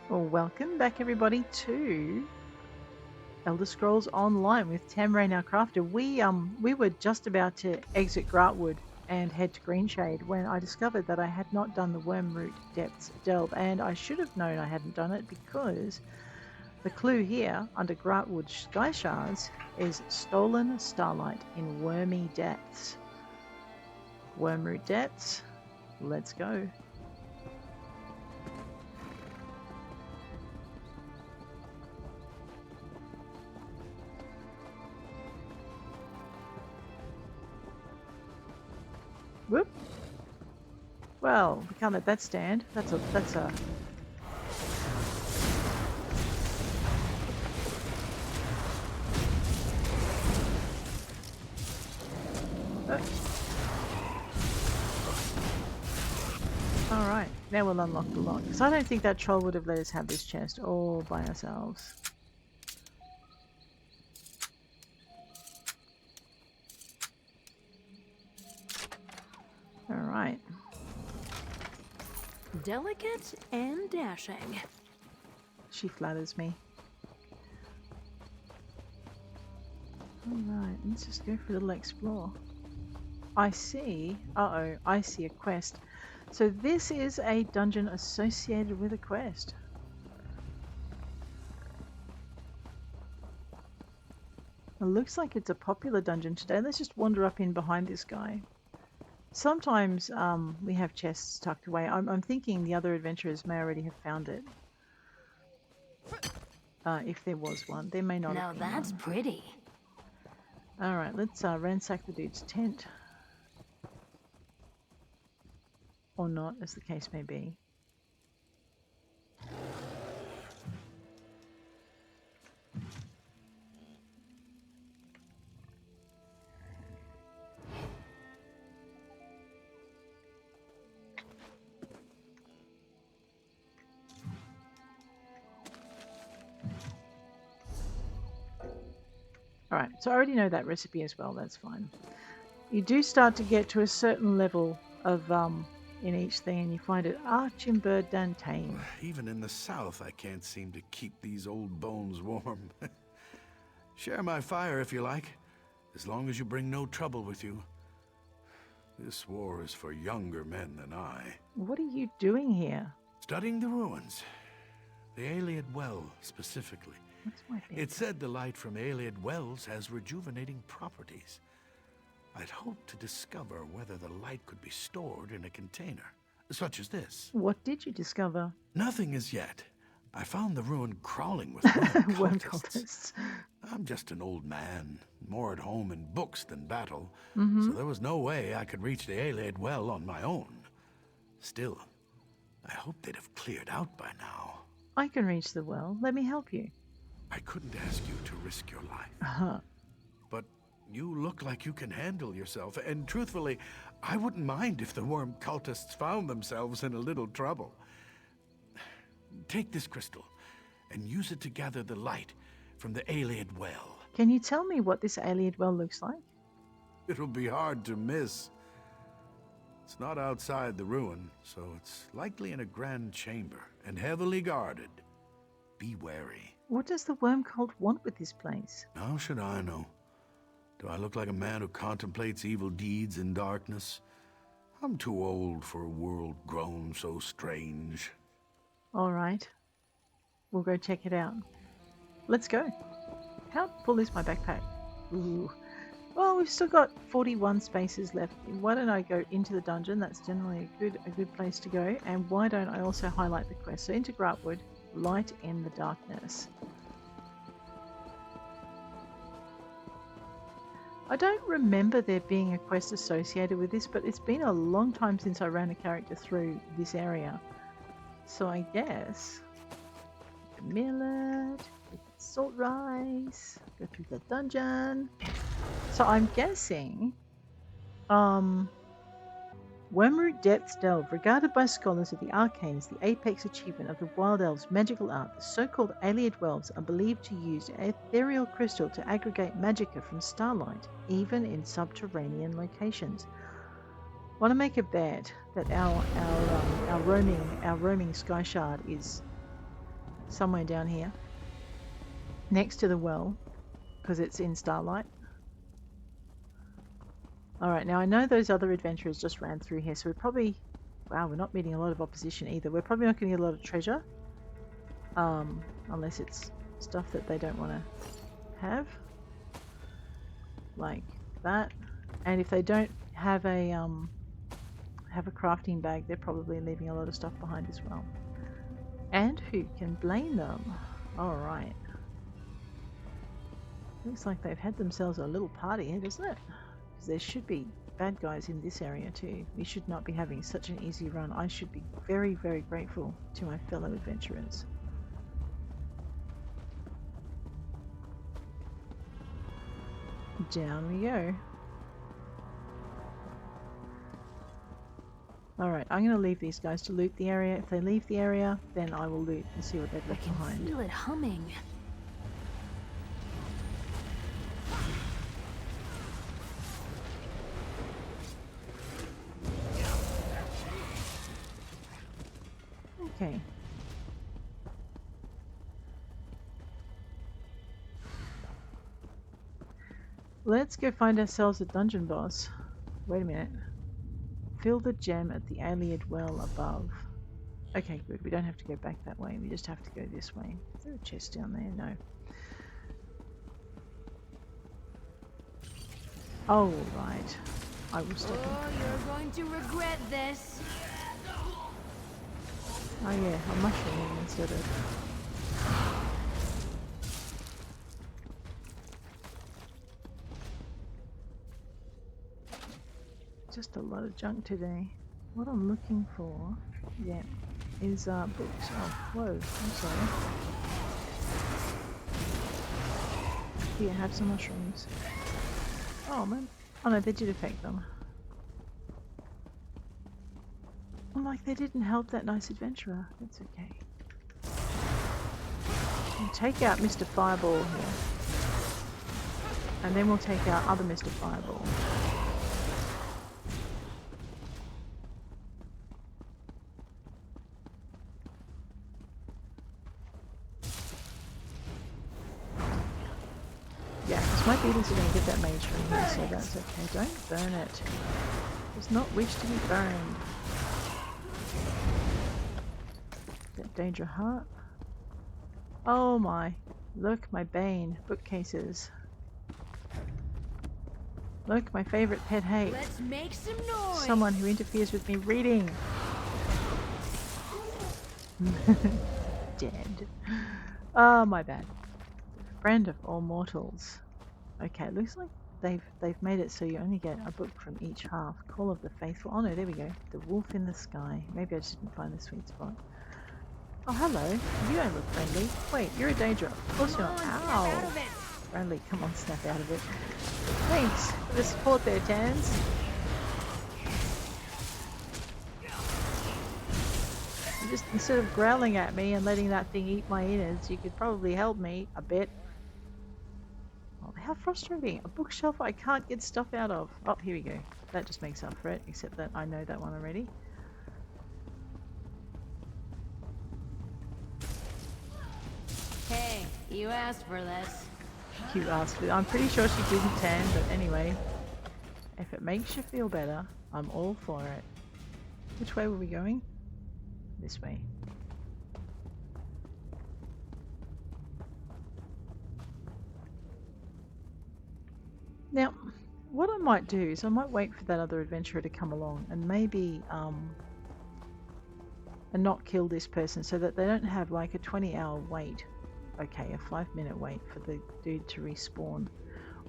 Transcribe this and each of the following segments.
Well, welcome back everybody to Elder Scrolls Online with Tamrain, our crafter. We were just about to exit Grahtwood and head to Greenshade when I discovered that I had not done the Wormroot Depths delve, and I should have known I hadn't done it because the clue here under Grahtwood Skyshards is stolen starlight in wormy depths. Wormroot Depths, let's go. Whoop. Well, we can't let that stand. That's a Alright, now we'll unlock the lock. Because I don't think that troll would have let us have this chest all by ourselves. Alright. Delicate and dashing. She flatters me. Alright, let's just go for a little explore. I see... I see a quest. So this is a dungeon associated with a quest. It looks like it's a popular dungeon today. Let's just wander up in behind this guy. Sometimes we have chests tucked away. I'm thinking the other adventurers may already have found it. If there was one. There may not now have been that's one. pretty. Alright, let's ransack the dude's tent. Or not, as the case may be. Alright, so I already know that recipe as well, that's fine. You do start to get to a certain level of in each thing and you find it Archimbird Dantane. Even in the south I can't seem to keep these old bones warm. Share my fire if you like, as long as you bring no trouble with you. This war is for younger men than I. What are you doing here? Studying the ruins. The Ayleid Well, specifically. What's my bed? It said the light from Ayleid Wells has rejuvenating properties. I'd hoped to discover whether the light could be stored in a container, such as this. What did you discover? Nothing as yet. I found the ruin crawling with Worm cultists. cultists. I'm just an old man, more at home in books than battle, Mm-hmm. so there was no way I could reach the Ayleid Well on my own. Still, I hoped they'd have cleared out by now. I can reach the well. Let me help you. I couldn't ask you to risk your life. Uh-huh. But you look like you can handle yourself, and truthfully, I wouldn't mind if the worm cultists found themselves in a little trouble. Take this crystal, and use it to gather the light from the Ayleid Well. Can you tell me what this Ayleid well looks like? It'll be hard to miss. It's not outside the ruin, so it's likely in a grand chamber, and heavily guarded. Be wary. What does the worm cult want with this place? How should I know? Do I look like a man who contemplates evil deeds in darkness? I'm too old for a world grown so strange. All right. We'll go check it out. Let's go. How full is my backpack? Ooh. Well, we've still got 41 spaces left. Why don't I go into the dungeon? That's generally a good place to go. And why don't I also highlight the quest? So into Grahtwood, light in the darkness. I don't remember there being a quest associated with this, but it's been a long time since I ran a character through this area. So I guess millet, salt rice, go through the dungeon. So I'm guessing Wormroot Depths delve, regarded by scholars of the arcane as the apex achievement of the Wild Elves' magical art. The so-called Ayleid Wells are believed to use ethereal crystal to aggregate magicka from starlight, even in subterranean locations. Want to make a bet that our roaming Skyshard is somewhere down here, next to the well, because it's in starlight. Alright, now I know those other adventurers just ran through here, so we're probably... Wow, we're not meeting a lot of opposition either. We're probably not going to get a lot of treasure. Unless it's stuff that they don't want to have. Like that. And if they don't have a crafting bag, they're probably leaving a lot of stuff behind as well. And who can blame them? Alright. Looks like they've had themselves a little party here, doesn't it? Because there should be bad guys in this area too. We should not be having such an easy run. I should be very, very grateful to my fellow adventurers. Down we go. Alright, I'm going to leave these guys to loot the area. If they leave the area, then I will loot and see what they've left behind. I can feel it humming. Okay. Let's go find ourselves a dungeon boss. Wait a minute. Fill the gem at the Ayrenn well above. Okay, good. We don't have to go back that way. We just have to go this way. Is there a chest down there? No. Oh, right. I will stop. Oh, you're going to regret this. Oh yeah, I'm mushrooming instead of... Just a lot of junk today. What I'm looking for, yeah, is books. Oh, whoa, I'm sorry. Here, have some mushrooms. Oh man, oh no, they did affect them. I'm like, they didn't help that nice adventurer. That's okay. We'll take out Mr. Fireball here. And then we'll take out other Mr. Fireball. Yeah, because my beetles are going to get that mage from here, so that's okay. Don't burn it. Does not wish to be burned. That danger heart. Oh my. Look, my bane. Bookcases. Look, my favorite pet hate. Let's make some noise. Someone who interferes with me reading. Dead. Oh, my bad. Friend of all mortals. Okay, looks like they've made it so you only get a book from each half. Call of the Faithful. Oh no, there we go. The Wolf in the Sky. Maybe I just didn't find the sweet spot. Oh, hello. You don't look friendly. Wait, you're a danger. Of course you're not. Ow. Friendly, come on, snap out of it. Thanks for the support there, Tans. Just instead of growling at me and letting that thing eat my innards, you could probably help me a bit. Oh, how frustrating. A bookshelf I can't get stuff out of. Oh, here we go. That just makes up for it, except that I know that one already. Hey, you asked for this. You asked for it. I'm pretty sure she didn't, Tan, but anyway. If it makes you feel better, I'm all for it. Which way were we going? This way. Now, what I might do is I might wait for that other adventurer to come along and maybe and not kill this person so that they don't have like a 20-hour wait. Okay, a 5-minute wait for the dude to respawn.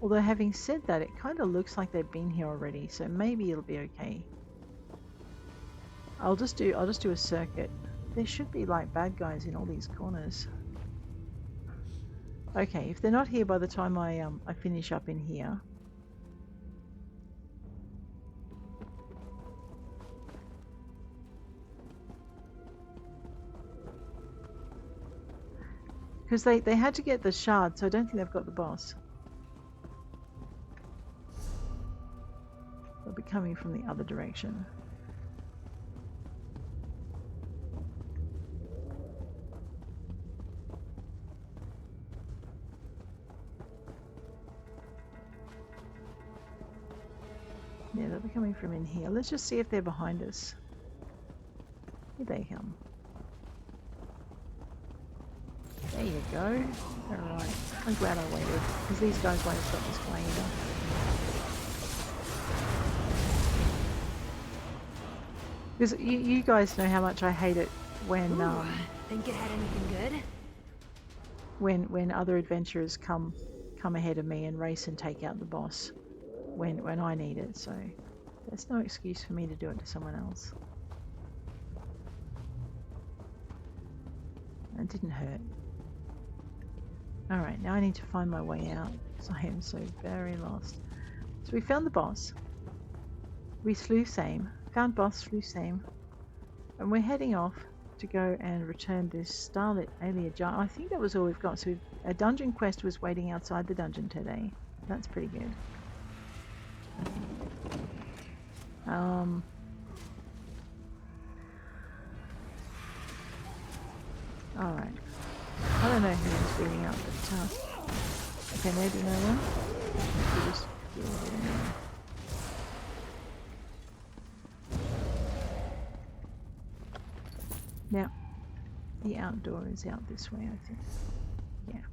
Although having said that, it kind of looks like they've been here already, so maybe it'll be okay. I'll just do a circuit. There should be like bad guys in all these corners. Okay, if they're not here by the time I finish up in here. Because they had to get the shard, so I don't think they've got the boss. They'll be coming from the other direction. Yeah, they'll be coming from in here. Let's just see if they're behind us. Here they come. There you go. Alright. I'm glad I waited, because these guys won't stop this guy either. Because you guys know how much I hate it when Think it had anything good? when other adventurers come ahead of me and race and take out the boss when I need it, so there's no excuse for me to do it to someone else. It didn't hurt. Alright, now I need to find my way out, because I am so very lost. So we found the boss. We slew same. Found boss, slew same. And we're heading off to go and return this starlit alien jar. I think that was all we've got. So a dungeon quest was waiting outside the dungeon today. That's pretty good. Alright. I don't know who's reading up, but okay, maybe no one. We'll just deal with it anyway. Now, the outdoor is out this way, I think. Yeah.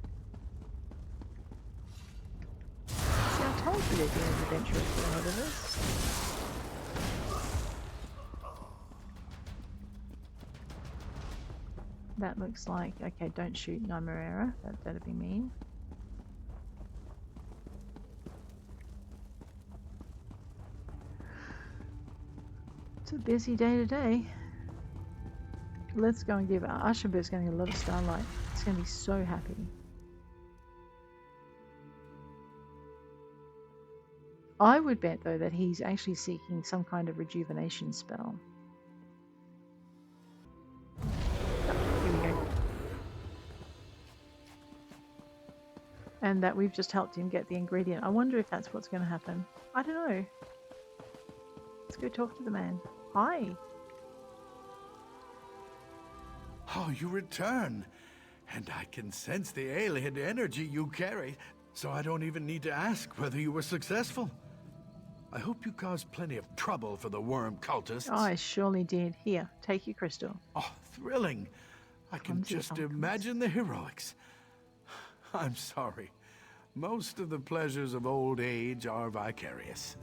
See, I told you there'd be an adventure ahead of us. That looks like... Okay, don't shoot Nymerera. That'd be mean. It's a busy day today. Let's go and give Ashenberg's getting a lot of starlight. It's going to be so happy. I would bet though that he's actually seeking some kind of rejuvenation spell. Oh, here we go. And that we've just helped him get the ingredient. I wonder if that's what's going to happen. I don't know. Let's go talk to the man. Hi. Oh, you return. And I can sense the alien energy you carry, so I don't even need to ask whether you were successful. I hope you caused plenty of trouble for the worm cultists. I surely did. Here, take your crystal. Oh, thrilling. I can just imagine the heroics. I'm sorry. Most of the pleasures of old age are vicarious.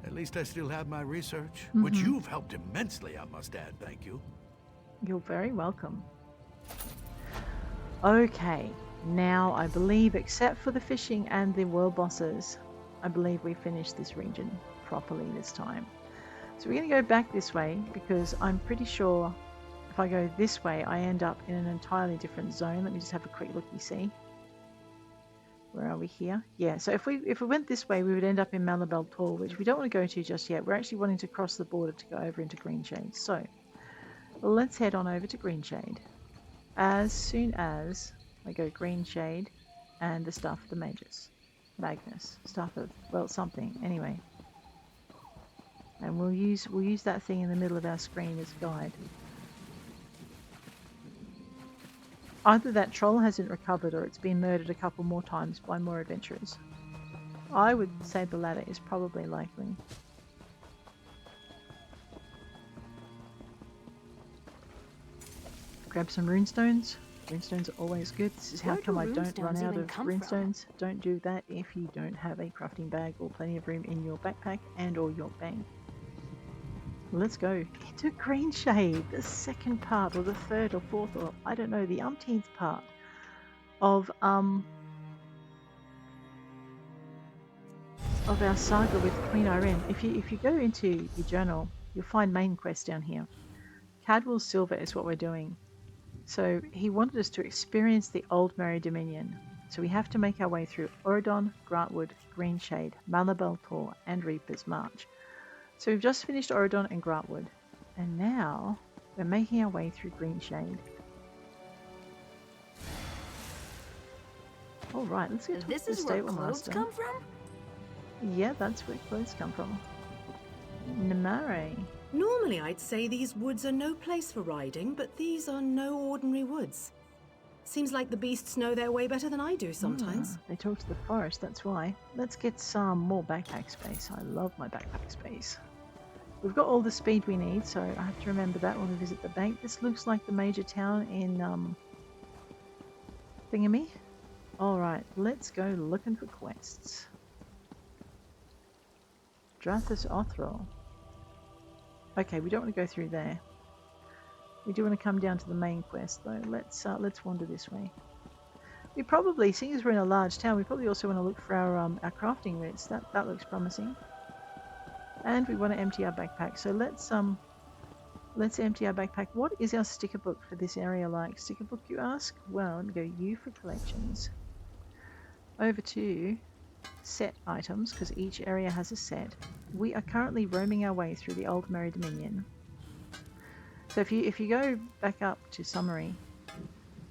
At least I still have my research, which you've helped immensely, I must add. Thank you. You're very welcome. Okay, now I believe, except for the fishing and the world bosses, I believe we finished this region properly this time. So we're going to go back this way, because I'm pretty sure if I go this way, I end up in an entirely different zone. Let me just have a quick looky-see. Where are we here? Yeah, so if we went this way, we would end up in Malabel Tor, which we don't want to go to just yet. We're actually wanting to cross the border to go over into Greenshade. So let's head on over to Greenshade. As soon as I go Greenshade and the Staff of the Magnus. Staff of, well, something. Anyway. And we'll use that thing in the middle of our screen as guide. Either that troll hasn't recovered or it's been murdered a couple more times by more adventurers. I would say the latter is probably likely. Grab some runestones. Runestones are always good. This is how come I don't run out of runestones. Don't do that if you don't have a crafting bag or plenty of room in your backpack and or your bank. Let's go into Greenshade, the second part, or the third or fourth, or I don't know, the umpteenth part of our saga with Queen Ayrenn. If you go into your journal, you'll find main quest down here. Cadwell's Silver is what we're doing. So he wanted us to experience the Aldmeri Dominion. So we have to make our way through Auridon, Grahtwood, Greenshade, Malabel Tor, and Reaper's March. So we've just finished Auridon and Grahtwood, and now we're making our way through Greenshade. All right, let's get to This the is where Stablemaster. clothes come from? Yeah, that's where clothes come from. Tamrain. Normally I'd say these woods are no place for riding, but these are no ordinary woods. Seems like the beasts know their way better than I do sometimes. They talk to the forest, that's why. Let's get some more backpack space. I love my backpack space. We've got all the speed we need, so I have to remember that when we visit the bank. This looks like the major town in Thingamy. Alright, let's go looking for quests. Drathus Othrol. Okay, we don't want to go through there. We do want to come down to the main quest though. Let's wander this way. We probably, seeing as we're in a large town, we probably also want to look for our crafting writs. That looks promising. And we want to empty our backpack. So let's empty our backpack. What is our sticker book for this area like? Sticker book, you ask? Well, let me go U for collections. Over to set items, because each area has a set. We are currently roaming our way through the Aldmeri Dominion. So if you go back up to summary,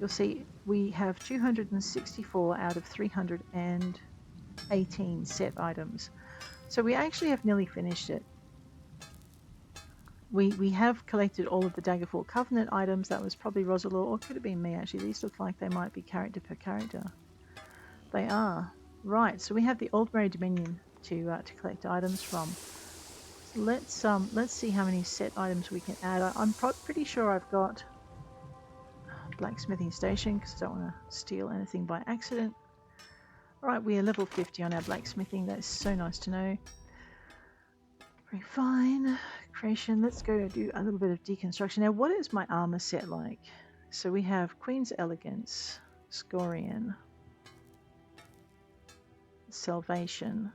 you'll see we have 264 out of 318 set items. So we actually have nearly finished it. We have collected all of the Daggerfall Covenant items. That was probably Rosalor, or could have been me actually. These look like they might be character per character. They are. Right, so we have the Aldmeri Dominion to collect items from. Let's see how many set items we can add. I'm pretty sure I've got blacksmithing station because I don't want to steal anything by accident. Right, we are level 50 on our blacksmithing. That's so nice to know. Refine, creation. Let's go do a little bit of deconstruction. Now, what is my armor set like? So we have Queen's Elegance, Scorian, Salvation.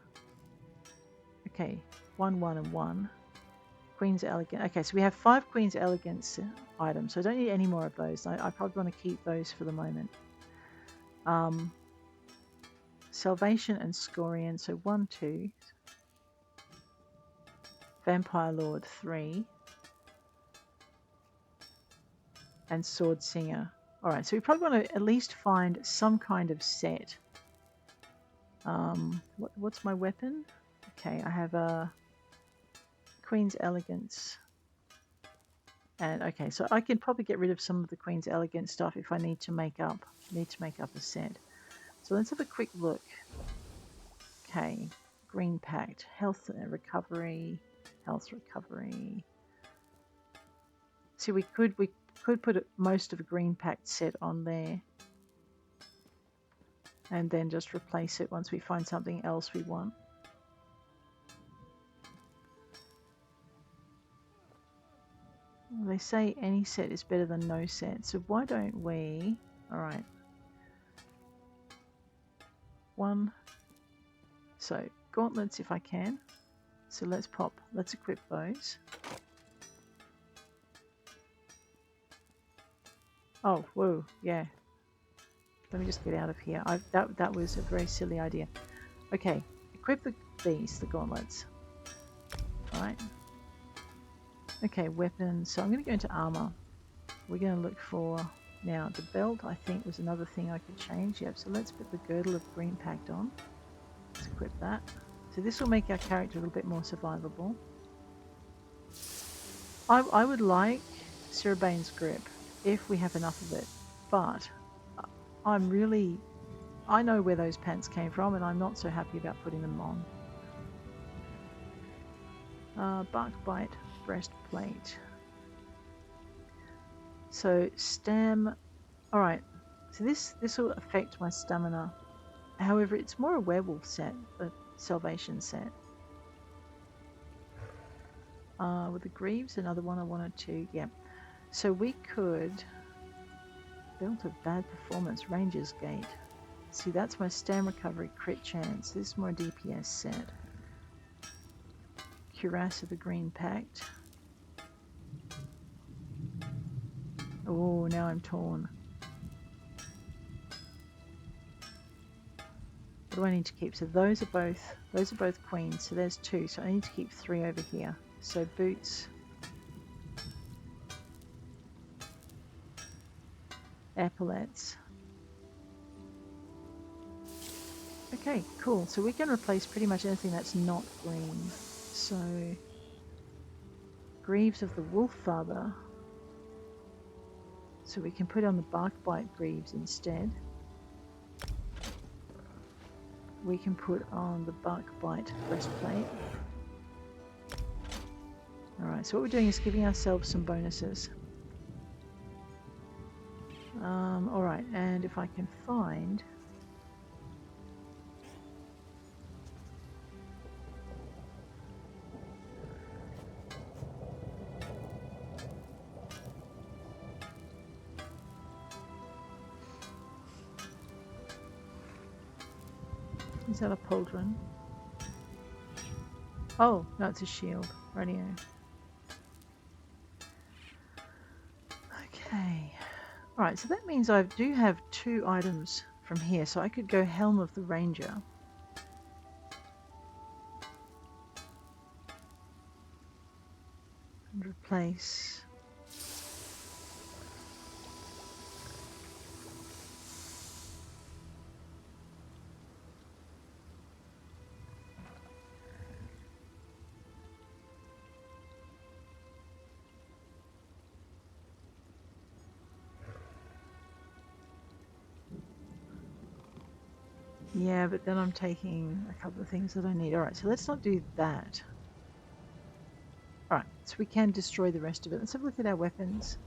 Okay. 1, 1, and 1. Queen's Elegance. Okay, so we have 5 Queen's Elegance items, so I don't need any more of those. I probably want to keep those for the moment. Salvation and Scorian, so 1, 2. Vampire Lord 3. And Sword Singer. Alright, so we probably want to at least find some kind of set. What's my weapon? Okay, I have a Queen's Elegance. And okay, so I can probably get rid of some of the Queen's Elegance stuff if I need to make up a set. So let's have a quick look. Okay, Green Pact, health recovery. See, we could put most of a Green Pact set on there. And then just replace it once we find something else we want. They say any set is better than no set, so why don't we... Alright. 1. So, gauntlets if I can. So let's equip those. Oh, whoa, yeah. Let me just get out of here. That was a very silly idea. Okay, equip the gauntlets. Alright. Okay, weapons. So I'm going to go into armor. We're going to look for... Now, the belt, I think, was another thing I could change. Yep, so let's put the girdle of Green Pact on. Let's equip that. So this will make our character a little bit more survivable. I would like Sirabane's grip, if we have enough of it. But I know where those pants came from, and I'm not so happy about putting them on. Bark Bite. Breastplate. So alright, so this will affect my stamina. However, it's more a werewolf set, a salvation set. With the greaves, another one I wanted to, yeah. So we could belt of bad performance, Ranger's Gate. See, that's my stam recovery crit chance. This is more DPS set. Cuirass of the Green Pact. Oh, now I'm torn. What do I need to keep? So those are both queens. So there's 2. So I need to keep 3 over here. So boots, epaulets. Okay, cool. So we can replace pretty much anything that's not green. So, Greaves of the Wolf Father. So we can put on the barkbite greaves instead. We can put on the barkbite breastplate. Alright, so what we're doing is giving ourselves some bonuses. Alright, and if I can find... Is that a pauldron? Oh, no, it's a shield. Radio. Okay. Alright, so that means I do have 2 items from here. So I could go Helm of the Ranger. And replace... Yeah, but then I'm taking a couple of things that I need. Alright, so let's not do that. Alright, so we can destroy the rest of it. Let's have a look at our weapons.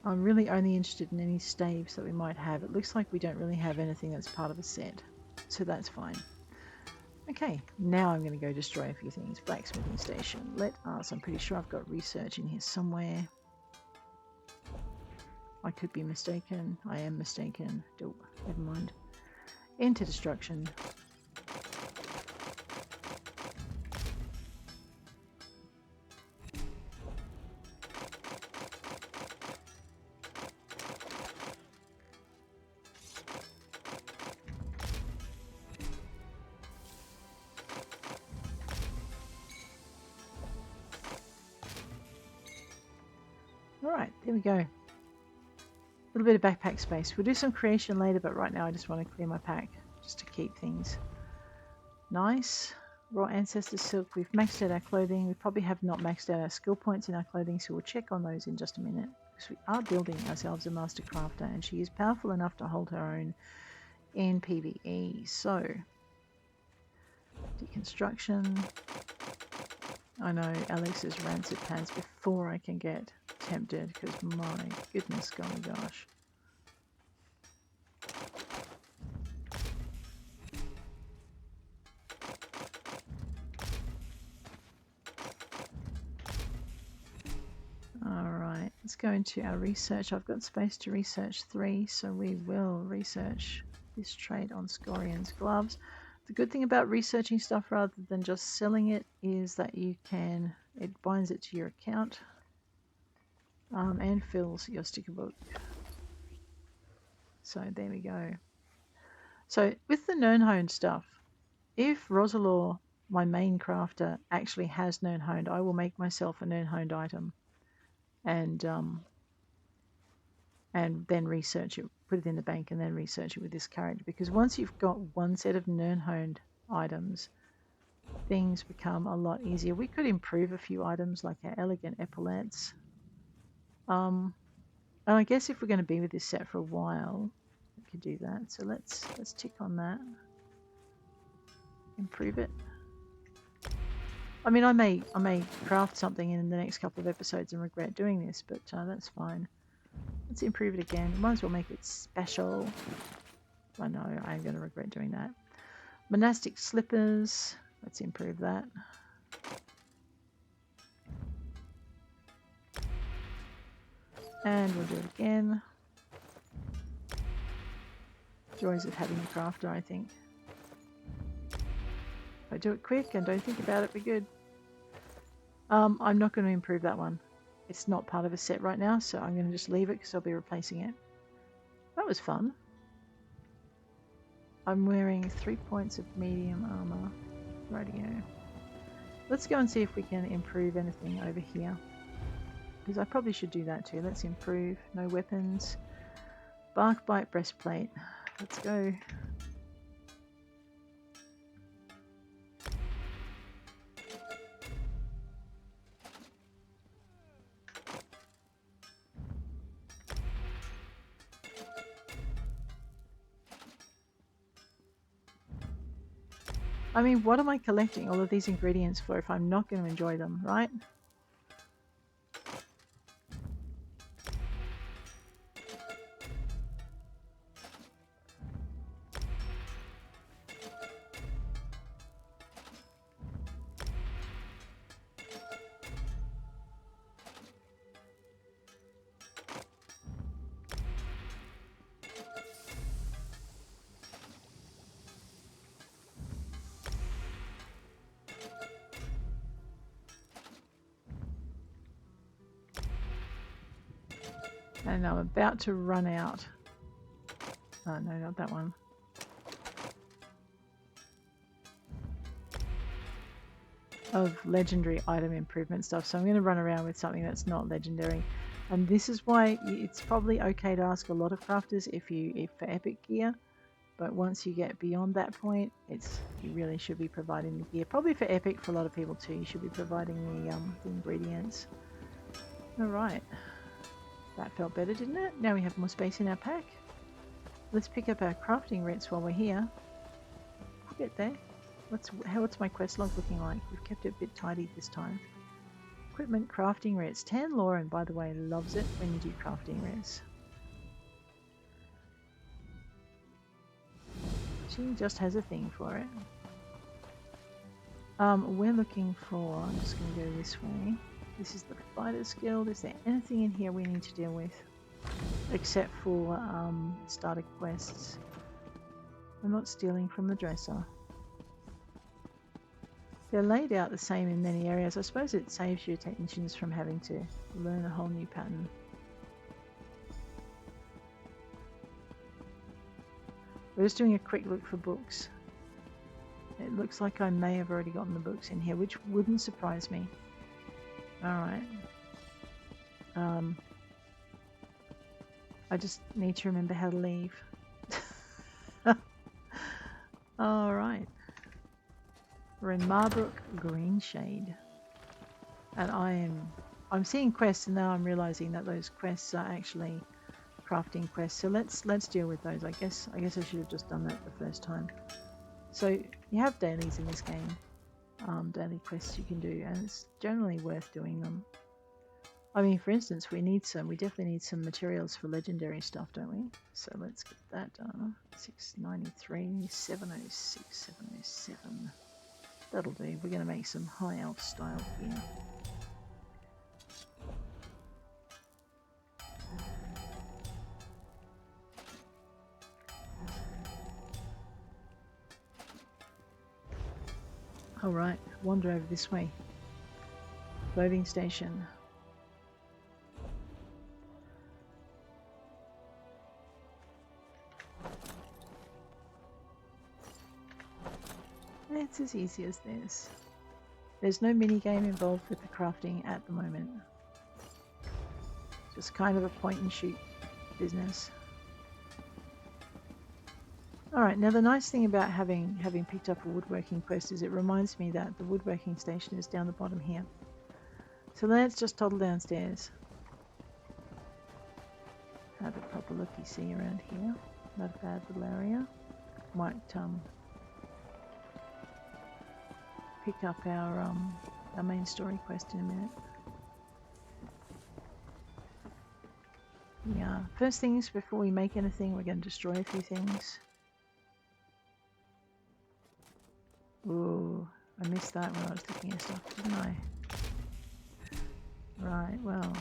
I'm really only interested in any staves that we might have. It looks like we don't really have anything that's part of a set. So that's fine. Okay, now I'm going to go destroy a few things. Blacksmithing station. Let us. I'm pretty sure I've got research in here somewhere. I could be mistaken. I am mistaken. Oh, never mind. Into destruction. Alright, there we go. A little bit of backpack space. We'll do some creation later, but right now I just want to clear my pack just to keep things nice. Raw Ancestor Silk. We've maxed out our clothing. We probably have not maxed out our skill points in our clothing, so we'll check on those in just a minute. Because we are building ourselves a Master Crafter, and she is powerful enough to hold her own in PvE. So, deconstruction. I know Alex's rancid pants before I can get tempted, because my goodness golly gosh. Alright, let's go into our research. I've got space to research 3, so we will research this trait on Scorian's gloves. The good thing about researching stuff rather than just selling it is that you can, it binds it to your account and fills your sticker book. So there we go. So with the known-honed stuff, if Rosalor, my main crafter, actually has known-honed, I will make myself a known-honed item and then research it, put it in the bank and then research it with this character. Because once you've got one set of known-honed items, things become a lot easier. We could improve a few items like our elegant epaulets. And I guess if we're going to be with this set for a while, we could do that. So let's tick on that. Improve it. I mean, I may craft something in the next couple of episodes and regret doing this, but that's fine. Let's improve it again. Might as well make it special. I know I'm going to regret doing that. Monastic slippers. Let's improve that. And we'll do it again. Joys of having a crafter, I think. If I do it quick and don't think about it, we're good. I'm not going to improve that one. It's not part of a set right now, so I'm going to just leave it because I'll be replacing it. That was fun. I'm wearing 3 points of medium armor. Rightio. Let's go and see if we can improve anything over here. Because I probably should do that too. Let's improve. No weapons. Barkbite breastplate. Let's go. I mean, what am I collecting all of these ingredients for if I'm not going to enjoy them, right? And I'm about to run out. Oh, no, not that one. Of legendary item improvement stuff. So I'm going to run around with something that's not legendary. And this is why it's probably okay to ask a lot of crafters if for epic gear. But once you get beyond that point, you really should be providing the gear. Probably for epic for a lot of people too. You should be providing the ingredients. All right. That felt better, didn't it? Now we have more space in our pack. Let's pick up our crafting writs while we're here. We'll get there. What's my quest log looking like? We've kept it a bit tidy this time. Equipment crafting writs. Tan Lauren, by the way, loves it when you do crafting writs. She just has a thing for it. We're looking for... I'm just going to go this way. This is the Fighters Guild. Is there anything in here we need to deal with? Except for starter quests. I'm not stealing from the dresser. They're laid out the same in many areas. I suppose it saves your technicians from having to learn a whole new pattern. We're just doing a quick look for books. It looks like I may have already gotten the books in here, which wouldn't surprise me. Alright. I just need to remember how to leave. Alright. We're in Marbruk Greenshade. And I'm seeing quests, and now I'm realizing that those quests are actually crafting quests. So let's deal with those. I guess I should have just done that the first time. So you have dailies in this game. Daily quests you can do, and it's generally worth doing them. I mean, for instance, we definitely need some materials for legendary stuff, don't we? So let's get that done. 693, 706, 707. That'll do. We're going to make some high elf style gear. Alright, wander over this way. Loading station. It's as easy as this. There's no minigame involved with the crafting at the moment. Just kind of a point and shoot business. Alright, now the nice thing about having picked up a woodworking quest is it reminds me that the woodworking station is down the bottom here. So let's just toddle downstairs. Have a proper looky-see around here. Not a bad little area. Might pick up our main story quest in a minute. Yeah, first things before we make anything, we're going to destroy a few things. Ooh, I missed that when I was looking at stuff, didn't I? Right, well.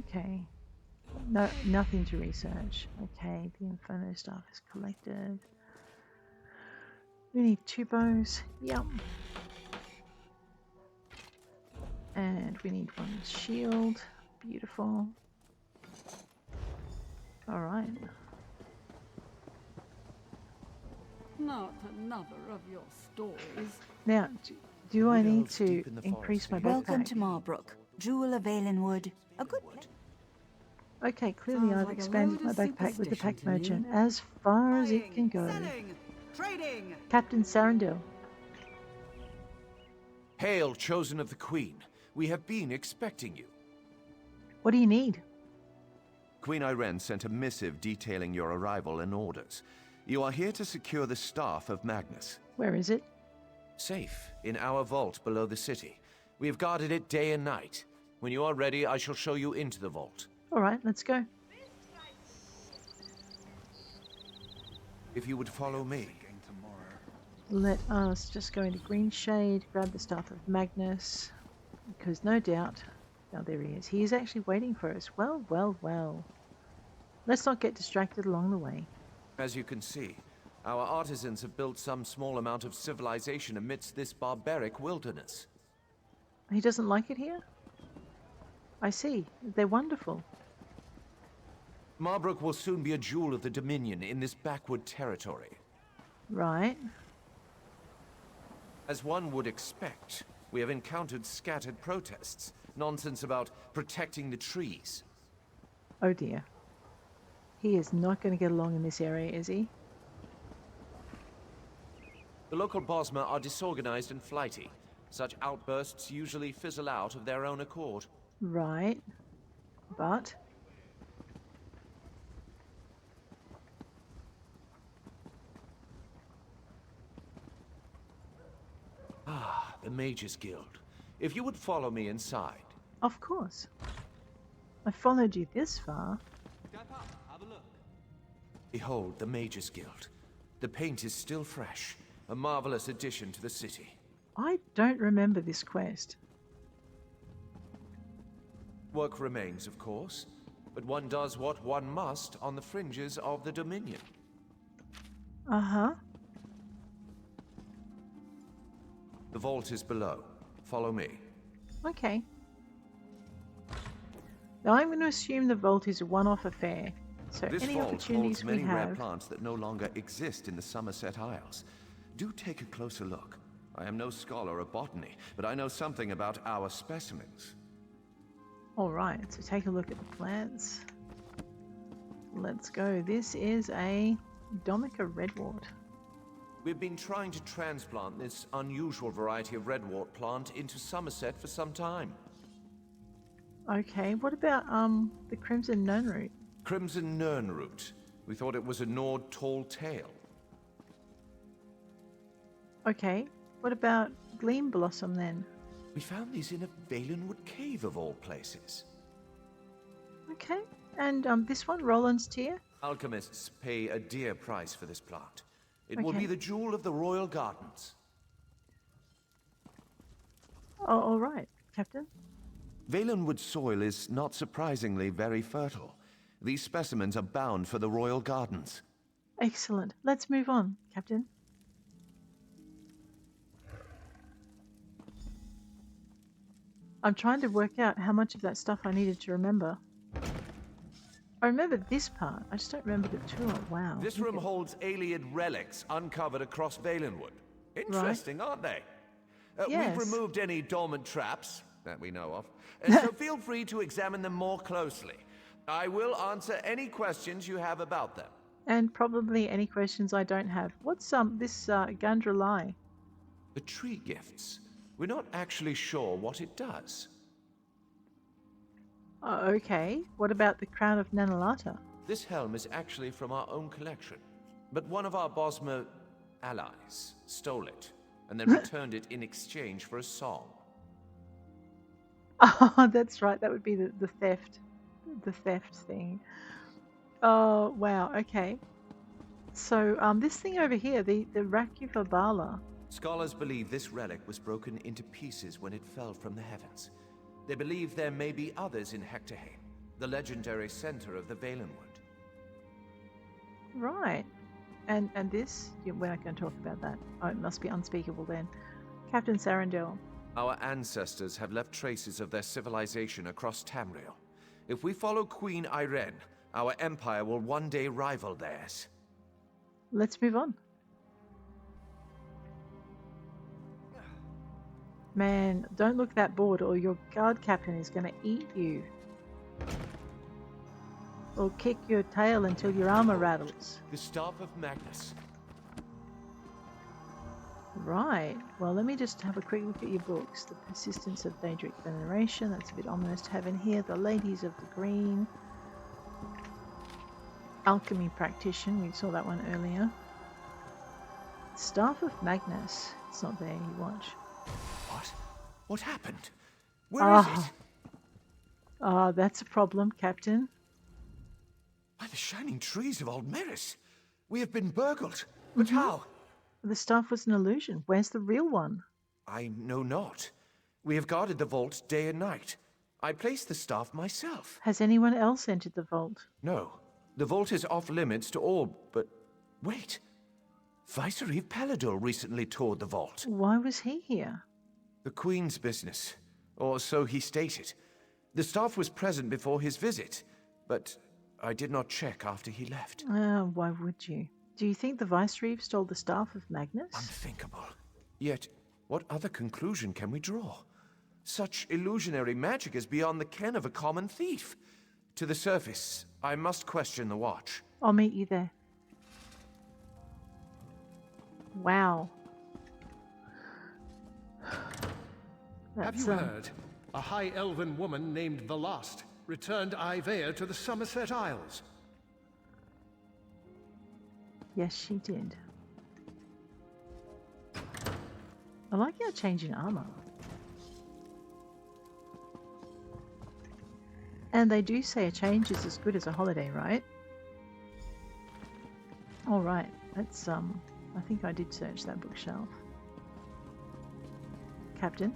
Okay. No, nothing to research. Okay, the Inferno stuff is collected. We need 2 bows. Yep. And we need 1 shield. Beautiful. Alright. Not another of your stories. Now, do I need to increase my backpack? Welcome to Marbruk, Jewel of Valenwood, a good one. Okay, clearly Sounds I've like a expanded my load of backpack with the pack superstition to merchant as far as it Buying, can go. selling, trading. Captain Sarandil. Hail, chosen of the Queen. We have been expecting you. What do you need? Queen Ayrenn sent a missive detailing your arrival and orders. You are here to secure the Staff of Magnus. Where is it? Safe, in our vault below the city. We have guarded it day and night. When you are ready, I shall show you into the vault. All right, let's go. If you would follow me. Let us just go into Greenshade, grab the Staff of Magnus, because no doubt... Now there he is. He is actually waiting for us. Well, well, well. Let's not get distracted along the way. As you can see, our artisans have built some small amount of civilization amidst this barbaric wilderness. He doesn't like it here? I see. They're wonderful. Marbruk will soon be a jewel of the Dominion in this backwood territory. Right. As one would expect, we have encountered scattered protests. Nonsense about protecting the trees. Oh dear. He is not going to get along in this area, is he? The local Bosmer are disorganized and flighty. Such outbursts usually fizzle out of their own accord. Right. But... Ah, the Mages Guild. If you would follow me inside. Of course. I followed you this far. Behold the Mages Guild. The paint is still fresh. A marvelous addition to the city. I don't remember this quest. Work remains, of course, but one does what one must on the fringes of the Dominion. Uh-huh. The vault is below. Follow me. Okay. Now I'm going to assume the vault is a one-off affair. So This any vault opportunities holds many we rare have... plants that no longer exist in the Somerset Isles. Do take a closer look. I am no scholar of botany, but I know something about our specimens. Alright, so take a look at the plants. Let's go. This is a Domica redwort. We've been trying to transplant this unusual variety of redwort plant into Somerset for some time. Okay, what about the Crimson Nernroot? Crimson Nernroot. We thought it was a Nord tall tale. Okay, what about Gleam Blossom then? We found these in a Valenwood cave of all places. Okay, and this one, Roland's Tear? Alchemists pay a dear price for this plant. It will Okay. be the jewel of the royal gardens. Oh, alright, Captain. Valenwood soil is not surprisingly very fertile. These specimens are bound for the royal gardens. Excellent. Let's move on, Captain. I'm trying to work out how much of that stuff I needed to remember. I remember this part. I just don't remember the tour. Wow. This look room at- holds alien relics uncovered across Valenwood. Interesting, aren't they? Yes. We've removed any dormant traps that we know of, so feel free to examine them more closely. I will answer any questions you have about them. And probably any questions I don't have. What's this Gandralai? The tree gifts. We're not actually sure what it does. Okay. What about the Crown of Nanalata? This helm is actually from our own collection, but one of our Bosmer allies stole it and then returned it in exchange for a song. Oh, that's right. That would be the theft. The theft thing. Oh, wow. Okay. So, this thing over here, the Rakufabala. Scholars believe this relic was broken into pieces when it fell from the heavens. They believe there may be others in Hectorheim, the legendary center of the Valenwood. Right. And this? Yeah, we're not going to talk about that. Oh, it must be unspeakable then. Captain Sarandel. Our ancestors have left traces of their civilization across Tamrain. If we follow Queen Ayrenn, our empire will one day rival theirs. Let's move on. Man, don't look that bored or your guard captain is going to eat you. Or kick your tail until your armor rattles. The Staff of Magnus. Right. Well, let me just have a quick look at your books. The Persistence of Daedric Veneration. That's a bit ominous to have in here. The Ladies of the Green. Alchemy Practitioner, we saw that one earlier. Staff of Magnus. It's not there, you watch. What? What happened? Where is it? Ah, that's a problem, Captain. By the shining trees of Aldmeri, we have been burgled. But how? The staff was an illusion. Where's the real one? I know not. We have guarded the vault day and night. I placed the staff myself. Has anyone else entered the vault? No. The vault is off limits to all, but wait. Vicereeve Peladil recently toured the vault. Why was he here? The Queen's business, or so he stated. The staff was present before his visit, but I did not check after he left. Why would you? Do you think the Vicereeve stole the Staff of Magnus? Unthinkable. Yet, what other conclusion can we draw? Such illusionary magic is beyond the ken of a common thief. To the surface, I must question the watch. I'll meet you there. Wow. Have you heard? A high elven woman named the Lost returned Ivea to the Somerset Isles. Yes, she did. I like your change in armor. And they do say a change is as good as a holiday, right? Alright, let's I think I did search that bookshelf. Captain?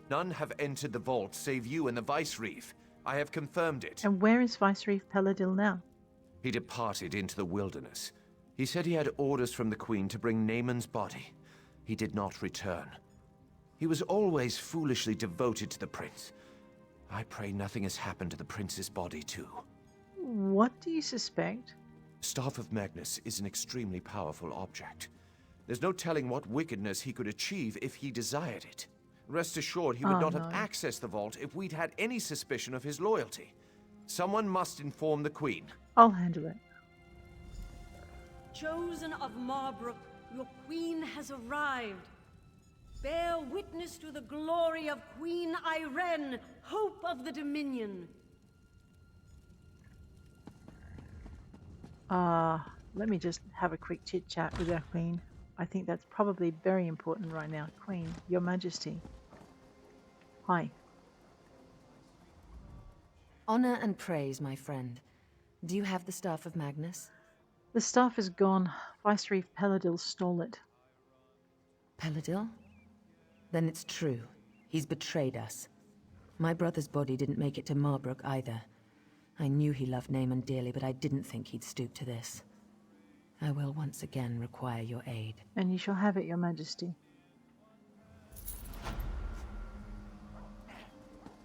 None have entered the vault save you and the Vicereeve. I have confirmed it. And where is Vicereeve Peladil now? He departed into the wilderness. He said he had orders from the Queen to bring Naaman's body. He did not return. He was always foolishly devoted to the prince. I pray nothing has happened to the prince's body, too. What do you suspect? Staff of Magnus is an extremely powerful object. There's no telling what wickedness he could achieve if he desired it. Rest assured, he would not have accessed the vault if we'd had any suspicion of his loyalty. Someone must inform the Queen. I'll handle it. Chosen of Marbruk, your queen has arrived. Bear witness to the glory of Queen Ayrenn, hope of the Dominion. Let me just have a quick chit-chat with our Queen. I think that's probably very important right now. Queen, Your Majesty. Hi. Honor and praise, my friend. Do you have the Staff of Magnus? The staff is gone. Vicereeve Peladil stole it. Peladil? Then it's true. He's betrayed us. My brother's body didn't make it to Marbruk either. I knew he loved Naaman dearly, but I didn't think he'd stoop to this. I will once again require your aid. And you shall have it, Your Majesty.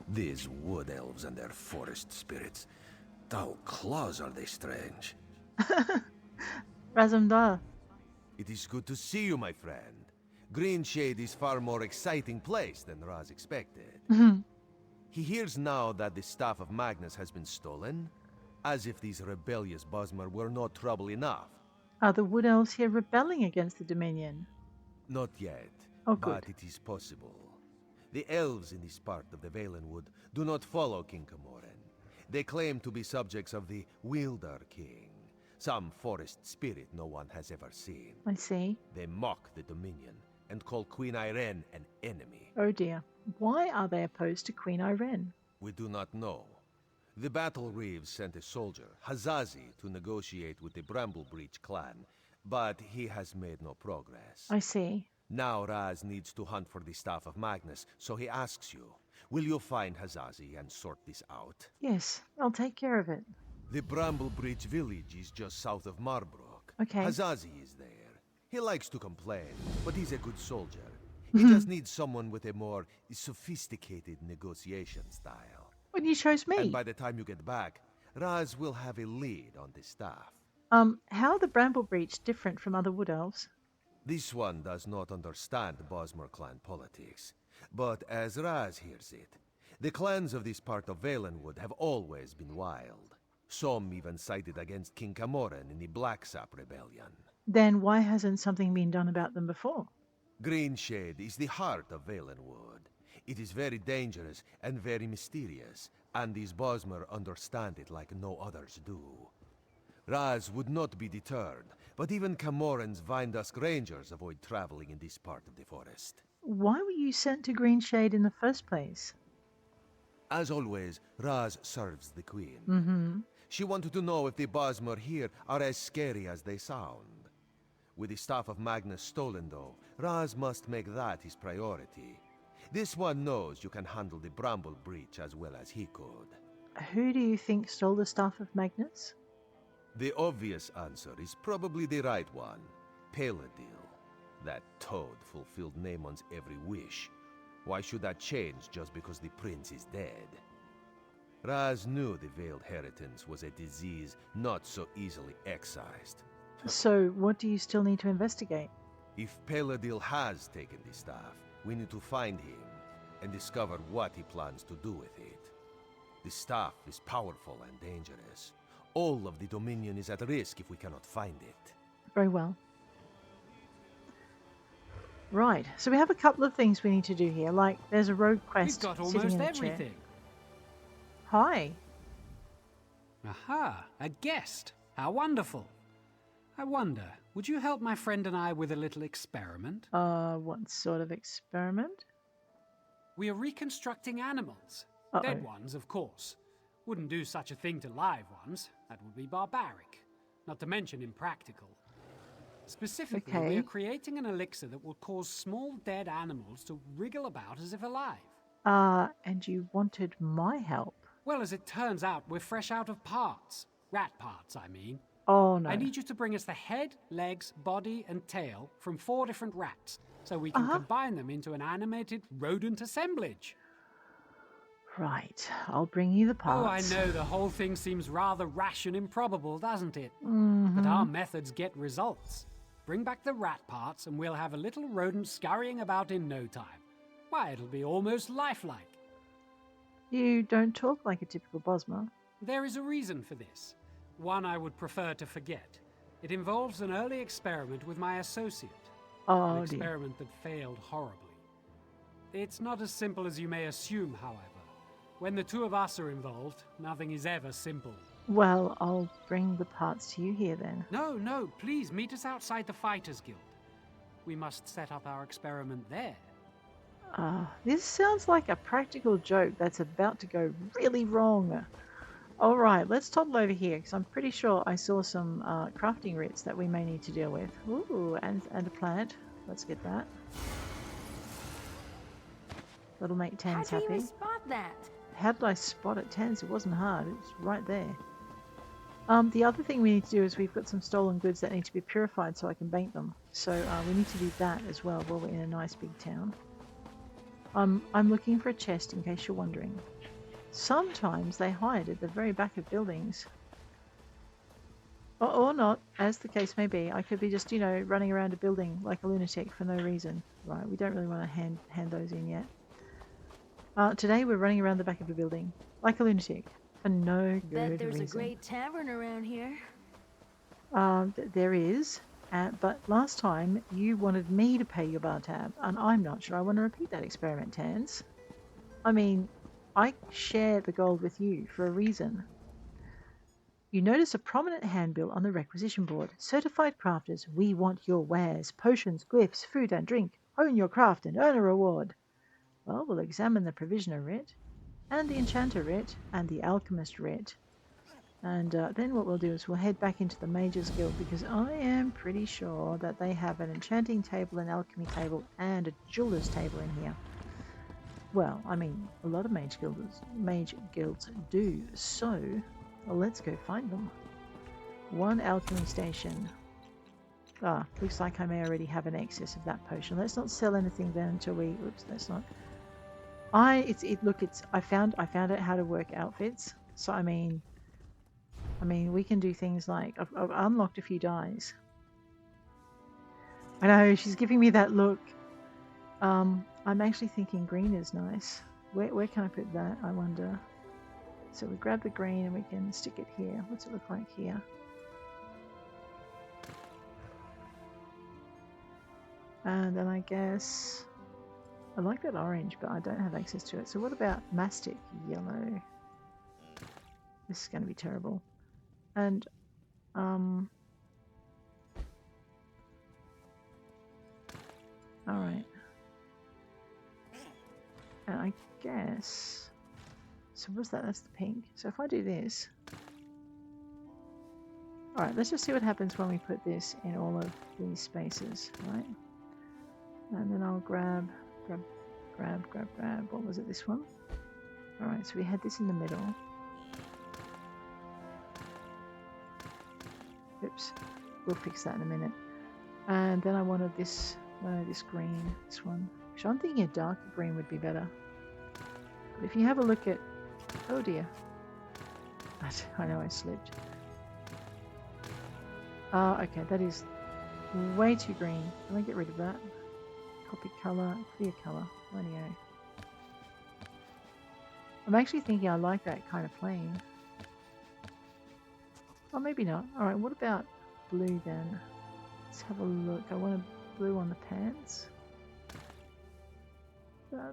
These wood elves and their forest spirits. How close are they strange. Razumdar. It is good to see you, my friend. Greenshade is far more exciting place than Raz expected. He hears now that the Staff of Magnus has been stolen, as if these rebellious Bosmer were not trouble enough. Are the Wood Elves here rebelling against the Dominion? Not yet, but it is possible. The elves in this part of the Valenwood do not follow King Camoran. They claim to be subjects of the Wielder King, some forest spirit no one has ever seen. I see. They mock the Dominion and call Queen Ayrenn an enemy. Oh dear. Why are they opposed to Queen Ayrenn? We do not know. The Battle Reeves sent a soldier, Hazazi, to negotiate with the Bramblebreach clan, but he has made no progress. I see. Now Raz needs to hunt for the Staff of Magnus, so he asks you, will you find Hazazi and sort this out? Yes, I'll take care of it. The Bramblebreach village is just south of Marbruk. Okay. Hazazi is there. He likes to complain, but he's a good soldier. He just needs someone with a more sophisticated negotiation style. When you chose me. And by the time you get back, Raz will have a lead on the staff. How are the Bramblebreach different from other Wood Elves? This one does not understand Bosmer clan politics. But as Raz hears it, the clans of this part of Valenwood have always been wild. Some even sided against King Camoran in the Blacksap Rebellion. Then why hasn't something been done about them before? Greenshade is the heart of Valenwood. It is very dangerous and very mysterious, and these Bosmer understand it like no others do. Raz would not be deterred, but even Camoran's Vindusk Rangers avoid traveling in this part of the forest. Why were you sent to Greenshade in the first place? As always, Raz serves the Queen. Mm-hmm. She wanted to know if the Bosmer here are as scary as they sound. With the Staff of Magnus stolen, though, Raz must make that his priority. This one knows you can handle the Bramble Breach as well as he could. Who do you think stole the Staff of Magnus? The obvious answer is probably the right one. Paladil. That toad fulfilled Naaman's every wish. Why should that change just because the prince is dead? Raz knew the Veiled Heritance was a disease not so easily excised. So, what do you still need to investigate? If Paladil has taken the staff, we need to find him and discover what he plans to do with it. The staff is powerful and dangerous. All of the Dominion is at risk if we cannot find it. Very well. Right, so we have a couple of things we need to do here. Like, there's a rogue quest. We've got sitting almost in a everything. chair. Hi. Aha, a guest. How wonderful. I wonder, would you help my friend and I with a little experiment? What sort of experiment? We are reconstructing animals. Uh-oh. Dead ones, of course. Wouldn't do such a thing to live ones. That would be barbaric. Not to mention impractical. Specifically, we are creating an elixir that will cause small dead animals to wriggle about as if alive. And you wanted my help? Well, as it turns out, we're fresh out of parts. Rat parts, I mean. Oh, no. I need you to bring us the head, legs, body, and tail from 4 different rats, so we can combine them into an animated rodent assemblage. Right, I'll bring you the parts. Oh, I know, the whole thing seems rather rash and improbable, doesn't it? Mm-hmm. But our methods get results. Bring back the rat parts and we'll have a little rodent scurrying about in no time. Why, it'll be almost lifelike. You don't talk like a typical Bosmer. There is a reason for this. One I would prefer to forget. It involves an early experiment with my associate. Oh, an experiment that failed horribly. It's not as simple as you may assume, however. When the two of us are involved, nothing is ever simple. Well, I'll bring the parts to you here then. No, please meet us outside the Fighters Guild. We must set up our experiment there. This sounds like a practical joke that's about to go really wrong. Alright, let's toddle over here, because I'm pretty sure I saw some crafting writs that we may need to deal with. Ooh, and a plant. Let's get that. That'll make Tens happy. How do you spot that? How did I spot it, Tens? It wasn't hard. It was right there. The other thing we need to do is we've got some stolen goods that need to be purified so I can bank them. So we need to do that as well while we're in a nice big town. I'm looking for a chest in case you're wondering. Sometimes they hide at the very back of buildings. Or not, as the case may be. I could be just, running around a building like a lunatic for no reason. Right, we don't really want to hand those in yet. Today we're running around the back of a building like a lunatic for no good reason. Bet there's a great tavern around here. There is. But last time you wanted me to pay your bar tab, and I'm not sure I want to repeat that experiment, Tans. I mean, I share the gold with you for a reason. You notice a prominent handbill on the requisition board. Certified crafters, we want your wares, potions, glyphs, food and drink. Own your craft and earn a reward. Well, we'll examine the provisioner writ, and the enchanter writ, and the alchemist writ. And then what we'll do is we'll head back into the Mages Guild, because I am pretty sure that they have an enchanting table, an alchemy table, and a jeweler's table in here. Well, I mean, a lot of mage guilds do, so let's go find them. One alchemy station. Looks like I may already have an excess of that potion. Let's not sell anything then until we... Oops, let's not... I found out how to work outfits, so I mean, we can do things like... I've unlocked a few dyes. I know, she's giving me that look. I'm actually thinking green is nice. Where can I put that, I wonder? So we grab the green and we can stick it here. What's it look like here? And then I guess... I like that orange, but I don't have access to it. So what about mastic yellow? This is going to be terrible. And alright. And I guess, so what's that? That's the pink. So if I do this, alright, let's just see what happens when we put this in all of these spaces, right? And then I'll grab, what was it, this one? Alright, so we had this in the middle. Oops, we'll fix that in a minute. And then I wanted this, this green, this one. Actually, I'm thinking a darker green would be better. But if you have a look at, oh dear. I know I slipped. Okay, that is way too green. Can I get rid of that? Copy color, clear color, radio. I'm actually thinking I like that kind of plain. Oh, maybe not. Alright, what about blue then? Let's have a look. I want a blue on the pants.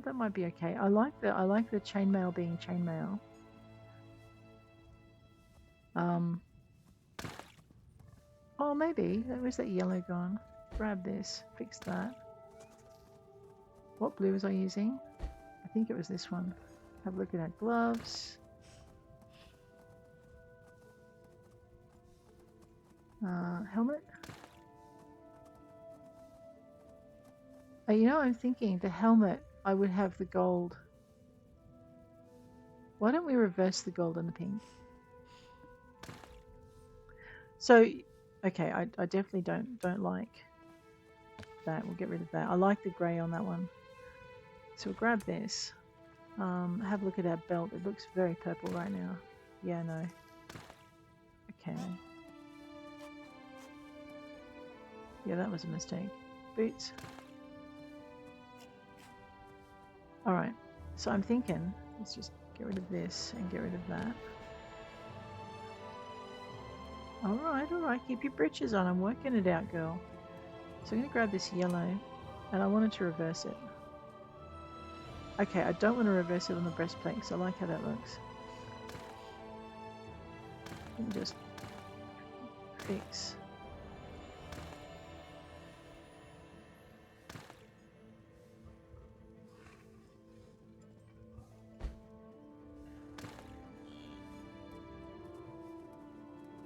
That might be okay. I like the chainmail being chainmail. Oh, maybe. Where's that yellow gone? Grab this. Fix that. What blue was I using? I think it was this one. Have a look at our gloves. Helmet. Oh, you know, I'm thinking the helmet, I would have the gold. Why don't we reverse the gold and the pink? So, okay, I definitely don't like that. We'll get rid of that. I like the grey on that one. So we'll grab this. Have a look at our belt. It looks very purple right now. Yeah, no. Okay. Yeah, that was a mistake. Boots. Alright, so I'm thinking, let's just get rid of this and get rid of that. Alright, keep your britches on. I'm working it out, girl. So I'm going to grab this yellow, and I wanted to reverse it. Okay, I don't want to reverse it on the breastplate, because I like how that looks. Let me just fix.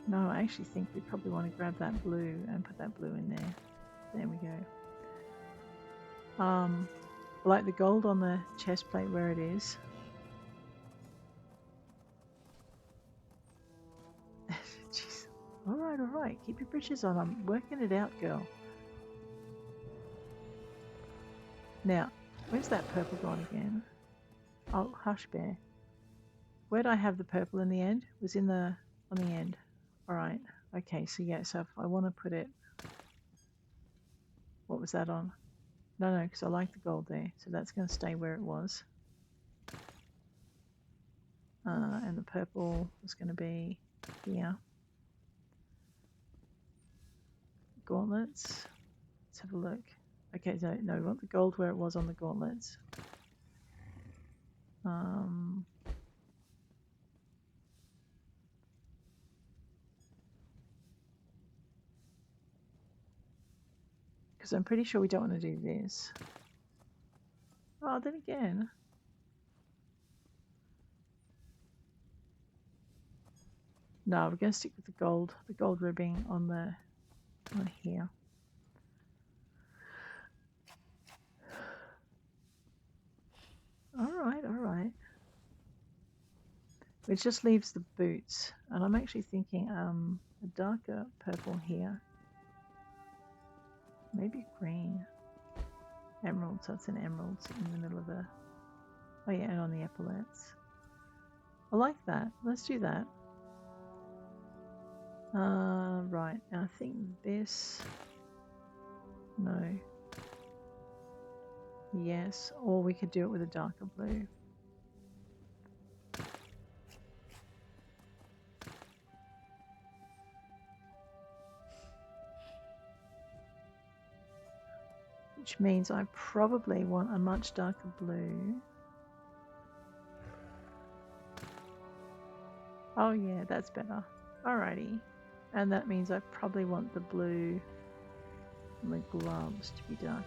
No, I actually think we probably want to grab that blue and put that blue in there. There we go. I like the gold on the chest plate where it is. Jeez. Alright. Keep your britches on. I'm working it out, girl. Now, where's that purple gone again? Oh, Hush Bear. Where'd I have the purple in the end? It was on the end. Alright, okay, so yeah, so if I want to put it, what was that on? No, because I like the gold there, so that's going to stay where it was. And the purple is going to be here. Gauntlets, let's have a look. Okay, no, we want the gold where it was on the gauntlets. Because I'm pretty sure we don't want to do this. Oh, then again. No, we're going to stick with the gold ribbing on here. Alright. Which just leaves the boots. And I'm actually thinking a darker purple here. Maybe green. Emerald, so it's an emerald in the middle of the... Oh yeah, and on the epaulets. I like that. Let's do that. Right, now I think this... No. Yes, or we could do it with a darker blue. which means I probably want a much darker blue. Oh yeah, that's better. Alrighty. And that means I probably want the blue on the gloves to be darker.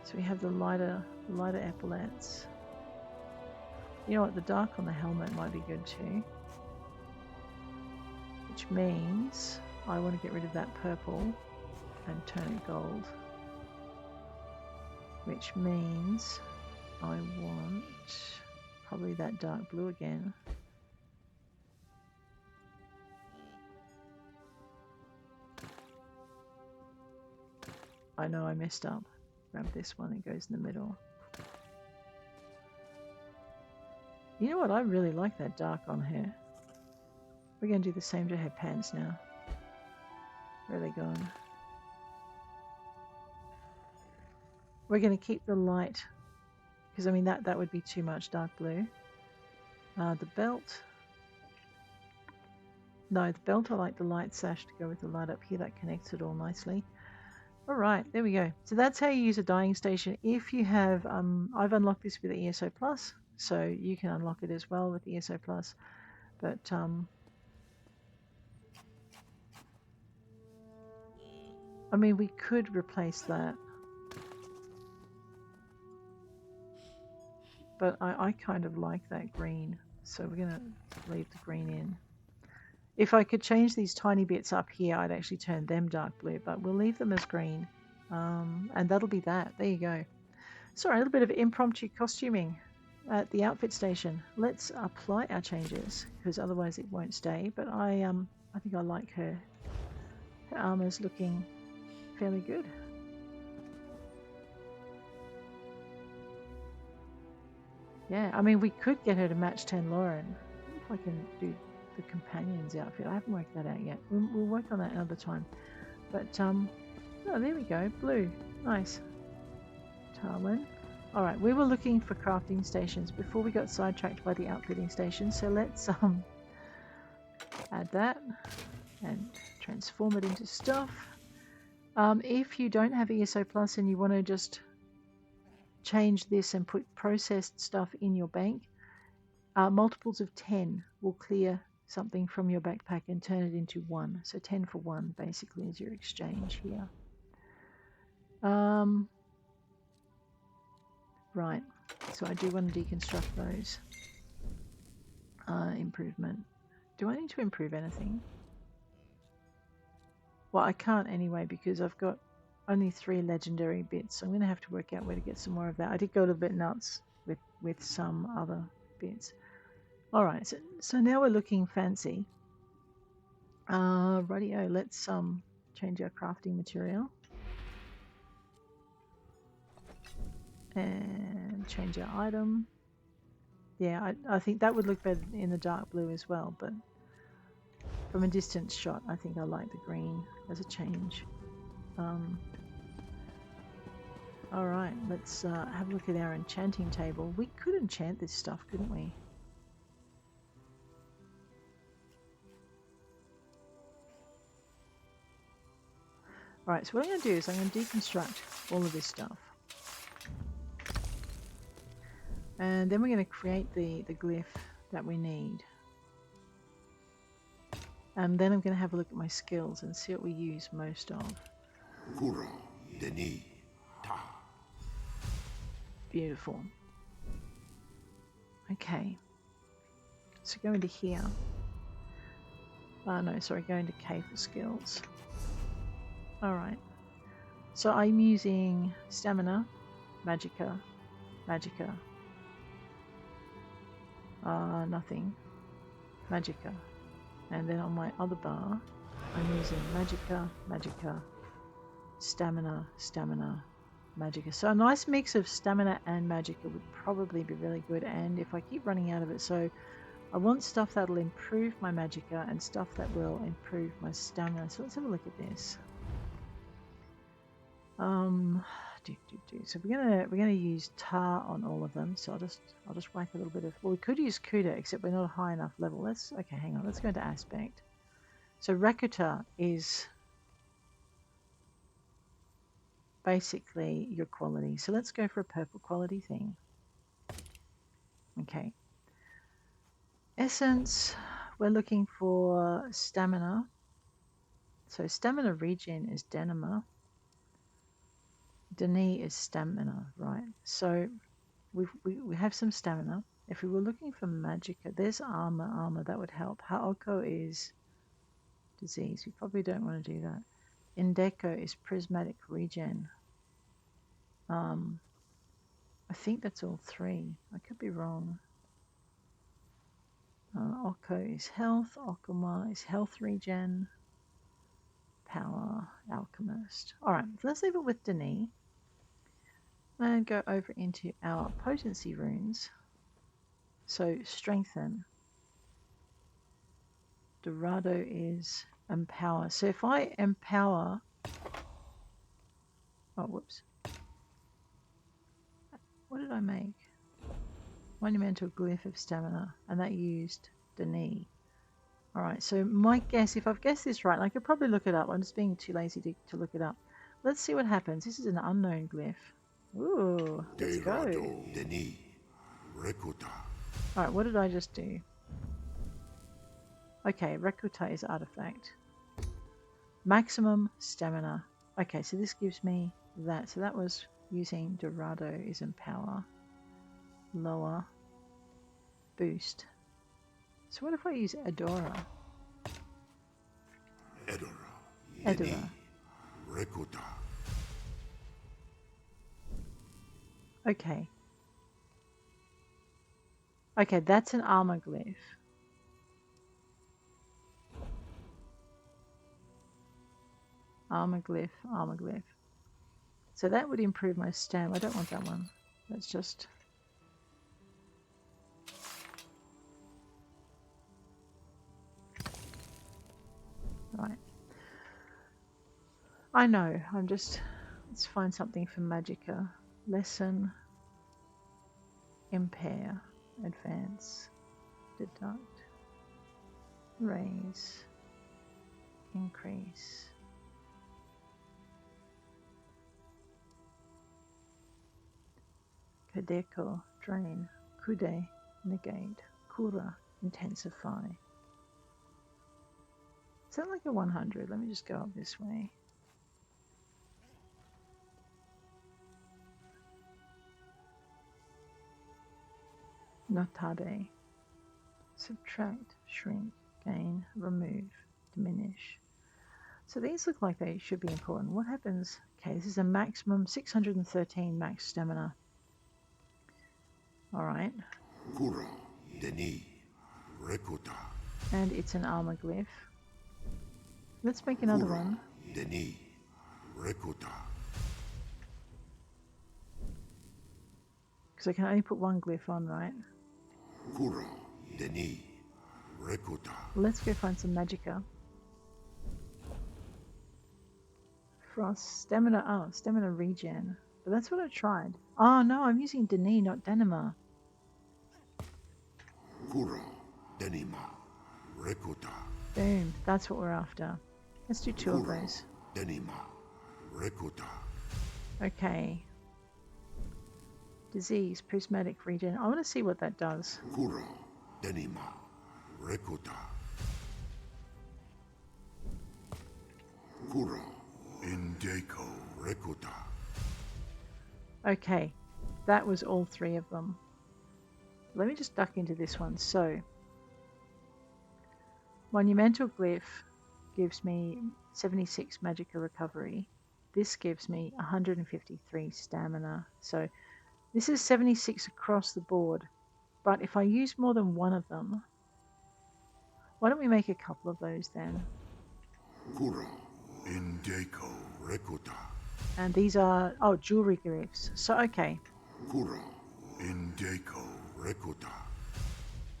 So we have the lighter epaulets. You know what, the dark on the helmet might be good too. Which means I want to get rid of that purple and turn it gold. Which means I want probably that dark blue again. I know I messed up. Grab this one, it goes in the middle. You know what, I really like that dark on her. We're going to do the same to her pants now. Where are they gone? We're going to keep the light, because I mean that would be too much dark blue. The belt. No, the belt, I like the light sash to go with the light up here. That connects it all nicely. Alright, there we go. So that's how you use a dyeing station. If you have, I've unlocked this with the ESO Plus, so you can unlock it as well with the ESO Plus. But, I mean, we could replace that. But I kind of like that green, so we're going to leave the green in. If I could change these tiny bits up here, I'd actually turn them dark blue, but we'll leave them as green. And that'll be that. There you go. Sorry, a little bit of impromptu costuming at the outfit station. Let's apply our changes, because otherwise it won't stay. But I think I like her. Her armor's looking fairly good. Yeah, I mean, we could get her to match 10 Lauren. If I can do the companion's outfit. I haven't worked that out yet. We'll work on that another time. But, oh, there we go. Blue. Nice. Tarlin. Alright, we were looking for crafting stations before we got sidetracked by the outfitting station. So let's add that and transform it into stuff. If you don't have ESO Plus and you want to just change this and put processed stuff in your bank, multiples of 10 will clear something from your backpack and turn it into 1. So 10 for 1 basically is your exchange here. Right, so I do want to deconstruct those. Improvement. Do I need to improve anything? Well, I can't anyway because I've got only 3 legendary bits, so I'm going to have to work out where to get some more of that. I did go a little bit nuts with some other bits. Alright, so now we're looking fancy. Rightio, let's change our crafting material. And change our item. Yeah, I think that would look better in the dark blue as well, but from a distance shot, I think I like the green as a change. Alright, let's have a look at our enchanting table. We could enchant this stuff, couldn't we? Alright, so what I'm going to do is I'm going to deconstruct all of this stuff. And then we're going to create the glyph that we need. And then I'm going to have a look at my skills and see what we use most of. Beautiful. Okay. So go into here. No, sorry, go into K for skills. Alright. So I'm using Stamina, Magicka, Magicka. Nothing. Magicka. And then on my other bar, I'm using Magicka, Magicka, Stamina, Stamina, Magicka. So a nice mix of Stamina and Magicka would probably be really good. And if I keep running out of it, so I want stuff that'll improve my Magicka and stuff that will improve my Stamina. So let's have a look at this. So we're gonna use tar on all of them. So I'll just whack a little bit of. Well, we could use Kuda, except we're not a high enough level. Okay, hang on. Let's go into aspect. So Rakuta is basically your quality. So let's go for a purple quality thing. Okay. Essence, we're looking for stamina. So stamina regen is Denima. Denis is stamina, right? So we have some stamina. If we were looking for magicka, there's armor, that would help. Haoko is disease. We probably don't want to do that. Indeco is prismatic regen. I think that's all three. I could be wrong. Oko is health. Okuma is health regen. Power, alchemist. Alright, let's leave it with Denis. And go over into our potency runes. So strengthen. Dorado is empower. So if I empower... Oh, whoops. What did I make? Monumental glyph of stamina. And that used Denis. Alright, so my guess, if I've guessed this right, and I could probably look it up. I'm just being too lazy to look it up. Let's see what happens. This is an unknown glyph. Ooh, let's go. Alright, what did I just do? Okay, Rekuta is artifact. Maximum stamina. Okay, so this gives me that. So that was using Dorado is empower. Lower. Boost. So what if I use Adora? Edora. Rekuta. Okay. Okay, that's an armor glyph. Armor glyph, armor glyph. So that would improve my stam. I don't want that one. That's just... Right. I know, I'm just... Let's find something for magicka. Lesson. Impair. Advance. Deduct. Raise. Increase. Kadeko. Drain. Kude. Negate. Kura. Intensify. Is that like a 100? Let me just go up this way. Notade. Subtract, shrink, gain, remove, diminish. So these look like they should be important. What happens? Okay, this is a maximum 613 max stamina. Alright. Kura, Denis, Rekuta. And it's an armor glyph. Let's make another one. Denis, Rekuta. Because I can only put one glyph on, right? Kura, Denis, Rekuta. Let's go find some magicka. Frost, stamina, oh, stamina regen. But that's what I tried. Oh no, I'm using Denis, not Denima. Kura, Denima, Rekuta. Boom, that's what we're after. Let's do two of those. Denima, Rekuta. Okay. Disease, prismatic regen. I want to see what that does. Kura, Denima, Rekuta. Kura, Indeco, Rekuta. Okay, that was all three of them. Let me just duck into this one. So, Monumental Glyph gives me 76 magicka recovery. This gives me 153 stamina. So, this is 76 across the board. But if I use more than one of them, why don't we make a couple of those then? Kura, Indeco, Rekuta. And these are, oh, jewelry glyphs. So, okay. Kura, Indeco, Rekuta.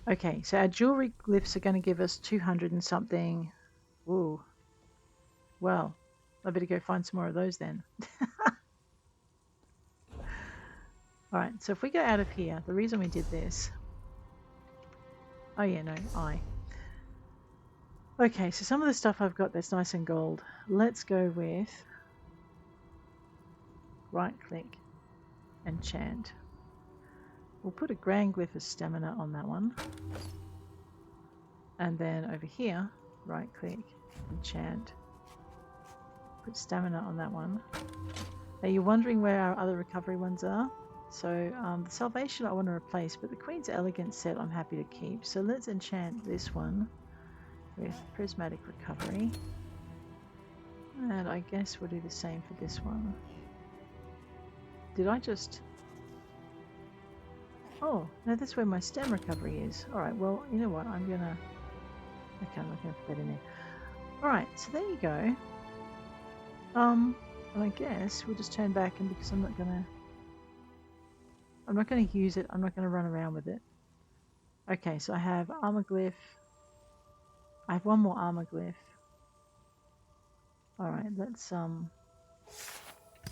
Okay, so our jewelry glyphs are going to give us 200 and something. Ooh. Well, I better go find some more of those then. Alright, so if we go out of here, the reason we did this... Oh yeah, no, Okay, so some of the stuff I've got that's nice and gold. Let's go with... right click, enchant. We'll put a grand glyph of stamina on that one. And then over here, right click, enchant. Put stamina on that one. Now you're wondering where our other recovery ones are. So the Salvation I want to replace, but the Queen's Elegance set I'm happy to keep. So let's enchant this one with Prismatic Recovery. And I guess we'll do the same for this one. Did I just... Oh, no, that's where my stem recovery is. Alright, well, you know what, I'm gonna... Okay, I'm not gonna put that in there. Alright, so there you go. And I guess we'll just turn back, and because I'm not gonna use it, I'm not gonna run around with it. Okay, so I have armor glyph. I have one more armor glyph. Alright, let's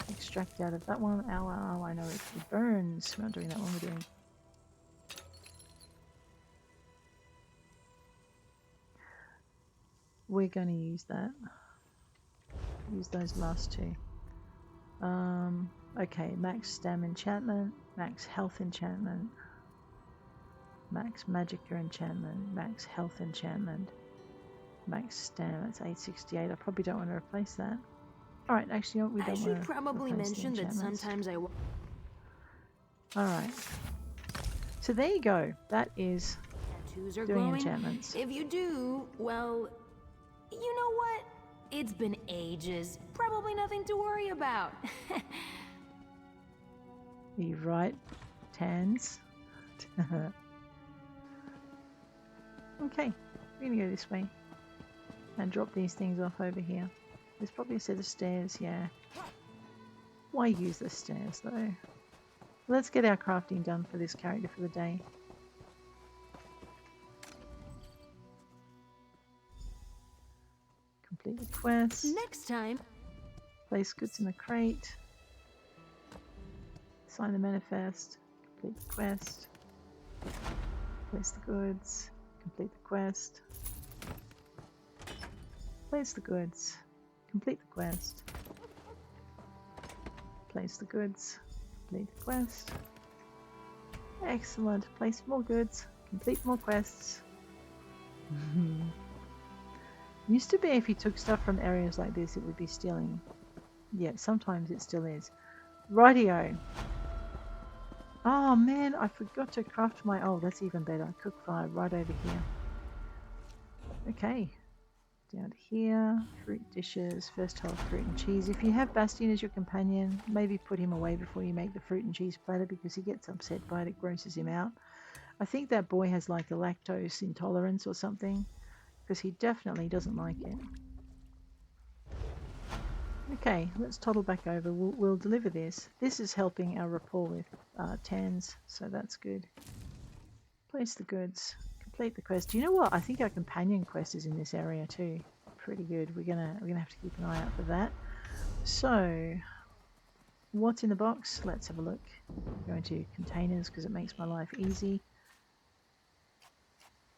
extract out of that one. Ow, ow, I know it burns. We're not doing that one, we're doing... We're going to use that. Use those last two. Okay, max stam enchantment, max health enchantment, max magicka enchantment, max health enchantment, max stam, that's 868. I probably don't want to replace that. Alright, actually, you know what, we don't want to I should probably mention that sometimes I... Alright. So there you go. That is tattoos are doing glowing. Enchantments. If you do, well, you know what? It's been ages. Probably nothing to worry about. You right, Tans? Okay, we're gonna go this way and drop these things off over here. There's probably a set of stairs, yeah. Why use the stairs though? Let's get our crafting done for this character for the day. Complete the quest. Next time. Place goods in the crate. Sign the manifest. Complete the quest. Place the goods. Complete the quest. Place the goods. Complete the quest. Place the goods. Complete the quest. Excellent. Place more goods. Complete more quests. Used to be if you took stuff from areas like this, it would be stealing. Yeah, sometimes it still is. Rightio. Oh man, I forgot to craft my... Oh, that's even better. Cook fire right over here. Okay. Down here. Fruit dishes. First whole fruit and cheese. If you have Bastion as your companion, maybe put him away before you make the fruit and cheese platter because he gets upset by it. It grosses him out. I think that boy has like a lactose intolerance or something because he definitely doesn't like it. Okay, let's toddle back over. We'll deliver this. This is helping our rapport with Tans, so that's good. Place the goods. Complete the quest. Do you know what? I think our companion quest is in this area too. Pretty good. We're gonna have to keep an eye out for that. So, what's in the box? Let's have a look. Go into containers because it makes my life easy.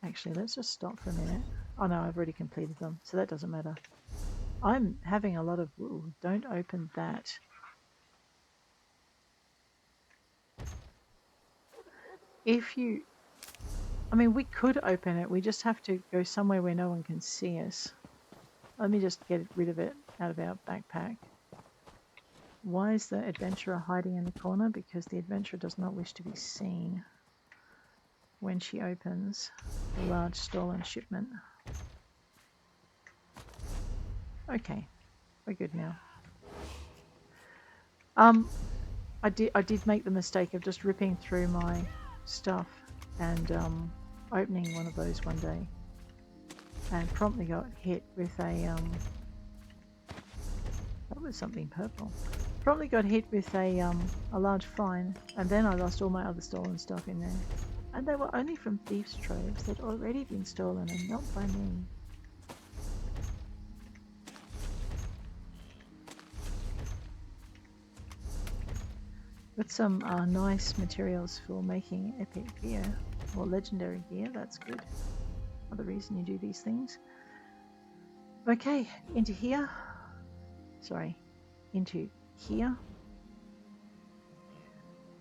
Actually, let's just stop for a minute. Oh no, I've already completed them, so that doesn't matter. I'm having a lot of... Ooh, don't open that. If you... I mean, we could open it. We just have to go somewhere where no one can see us. Let me just get rid of it out of our backpack. Why is the adventurer hiding in the corner? Because the adventurer does not wish to be seen when she opens a large stolen shipment. Okay, we're good now. I did make the mistake of just ripping through my stuff and opening one of those one day, and promptly got hit with a that was something purple. Promptly got hit with a large fine, and then I lost all my other stolen stuff in there, and they were only from thieves' troves that had already been stolen and not by me. Got some nice materials for making epic gear, or legendary gear, that's good. Another reason you do these things. Okay, into here. Sorry, into here.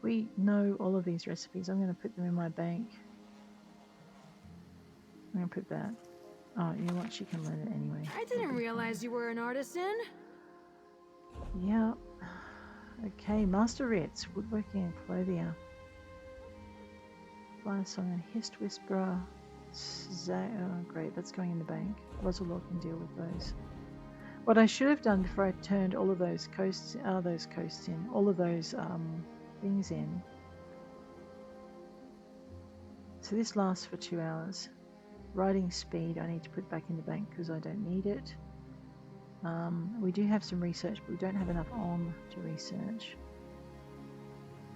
We know all of these recipes. I'm going to put them in my bank. I'm going to put that. Oh, you know what? She can learn it anyway. I didn't realize you were an artisan. Yeah. Okay, Master Writs, Woodworking and Clothier. Fire Song and Hist Whisperer. Oh, great, that's going in the bank. Rosalor can deal with those. What I should have done before I turned all of those coasts in, all of those things in. So this lasts for 2 hours. Writing speed I need to put back in the bank because I don't need it. We do have some research, but we don't have enough on to research.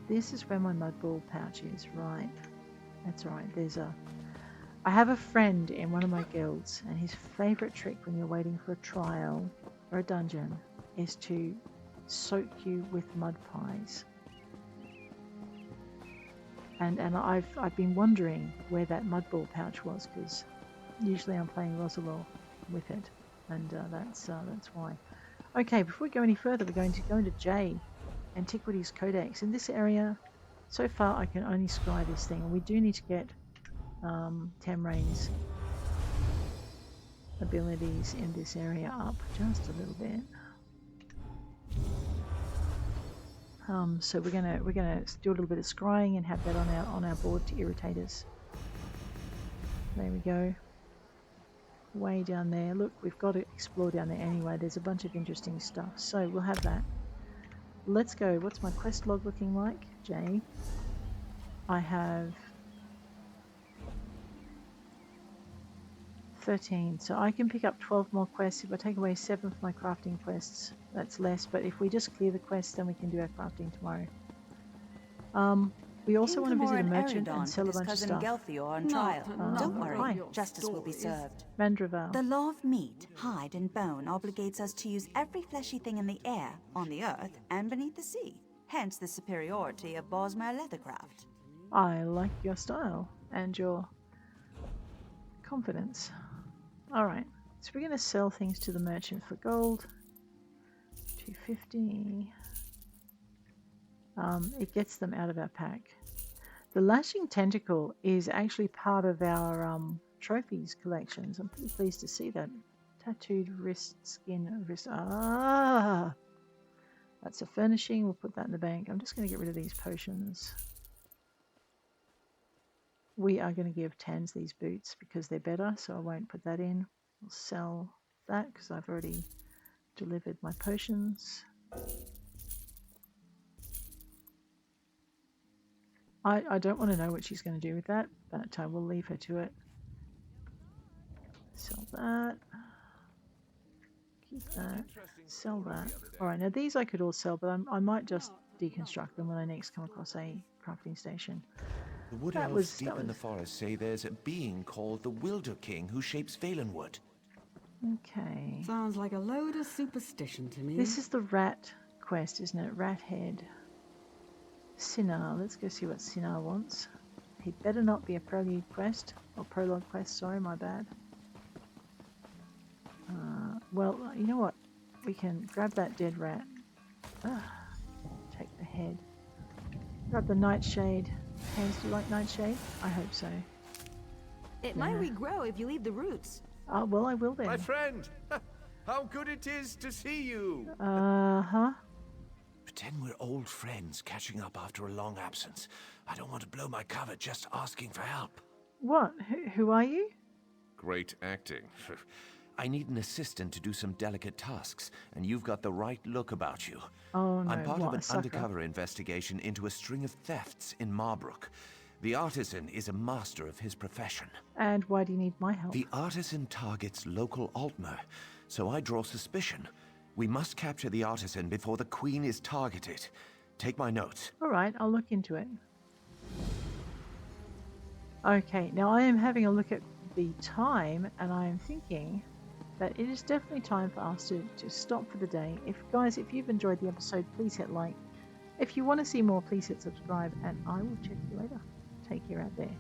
This is where my mud ball pouch is, right? That's alright. I have a friend in one of my guilds, and his favourite trick when you're waiting for a trial or a dungeon is to soak you with mud pies. And I've been wondering where that mud ball pouch was, because usually I'm playing Rosalor with it, and that's why. Okay, before we go any further, we're going to go into J, Antiquities Codex. In this area, so far I can only scry this thing, and we do need to get Tamrain's abilities in this area up just a little bit. So we're gonna do a little bit of scrying and have that on our board to irritate us. There we go. Way down there. Look, we've got to explore down there anyway. There's a bunch of interesting stuff. So we'll have that. Let's go. What's my quest log looking like? Jay. I have 13, so I can pick up 12 more quests. If I take away 7 from my crafting quests, that's less, but if we just clear the quests, then we can do our crafting tomorrow. We also want to visit a merchant and sell a bunch of stuff. On trial. Don't worry, hi. justice will be served. Mandraval. The law of meat, hide, and bone obligates us to use every fleshy thing in the air, on the earth, and beneath the sea. Hence the superiority of Bosmer leathercraft. I like your style and your confidence. Alright, so we're going to sell things to the merchant for gold. 250. It gets them out of our pack. The Lashing Tentacle is actually part of our trophies collections. I'm pretty pleased to see that. Tattooed wrist, skin, wrist. Ah! That's a furnishing. We'll put that in the bank. I'm just going to get rid of these potions. We are going to give Tans these boots because they're better, so I won't put that in. We'll sell that because I've already delivered my potions. I don't want to know what she's going to do with that, but I will leave her to it. Sell that. Keep that. Sell that. Alright, now these I could all sell, but I might just deconstruct them when I next come across a crafting station. The wood elves deep in the forest say there's a being called the Wilder King who shapes Valenwood. Okay. Sounds like a load of superstition to me. This is the rat quest, isn't it? Rat head. Sinar. Let's go see what Sinar wants. He better not be a prelude quest. Or prologue quest, sorry, my bad. Well, you know what? We can grab that dead rat. Take the head. Grab the nightshade. Hands, do you like nightshade? I hope so. It might regrow if you leave the roots. Well, I will then. My friend! How good it is to see you! Uh-huh. Pretend we're old friends catching up after a long absence. I don't want to blow my cover just asking for help. What? Who are you? Great acting. I need an assistant to do some delicate tasks, and you've got the right look about you. Oh no, I'm part of an sucker? undercover investigation into a string of thefts in Marbruk. The Artisan is a master of his profession. And why do you need my help? The Artisan targets local Aldmeri, so I draw suspicion. We must capture the Artisan before the Queen is targeted. Take my notes. Alright, I'll look into it. Okay, now I am having a look at the time, and I am thinking that it is definitely time for us to stop for the day. Guys, if you've enjoyed the episode, please hit like. If you want to see more, please hit subscribe, and I will check you later. Take care out there.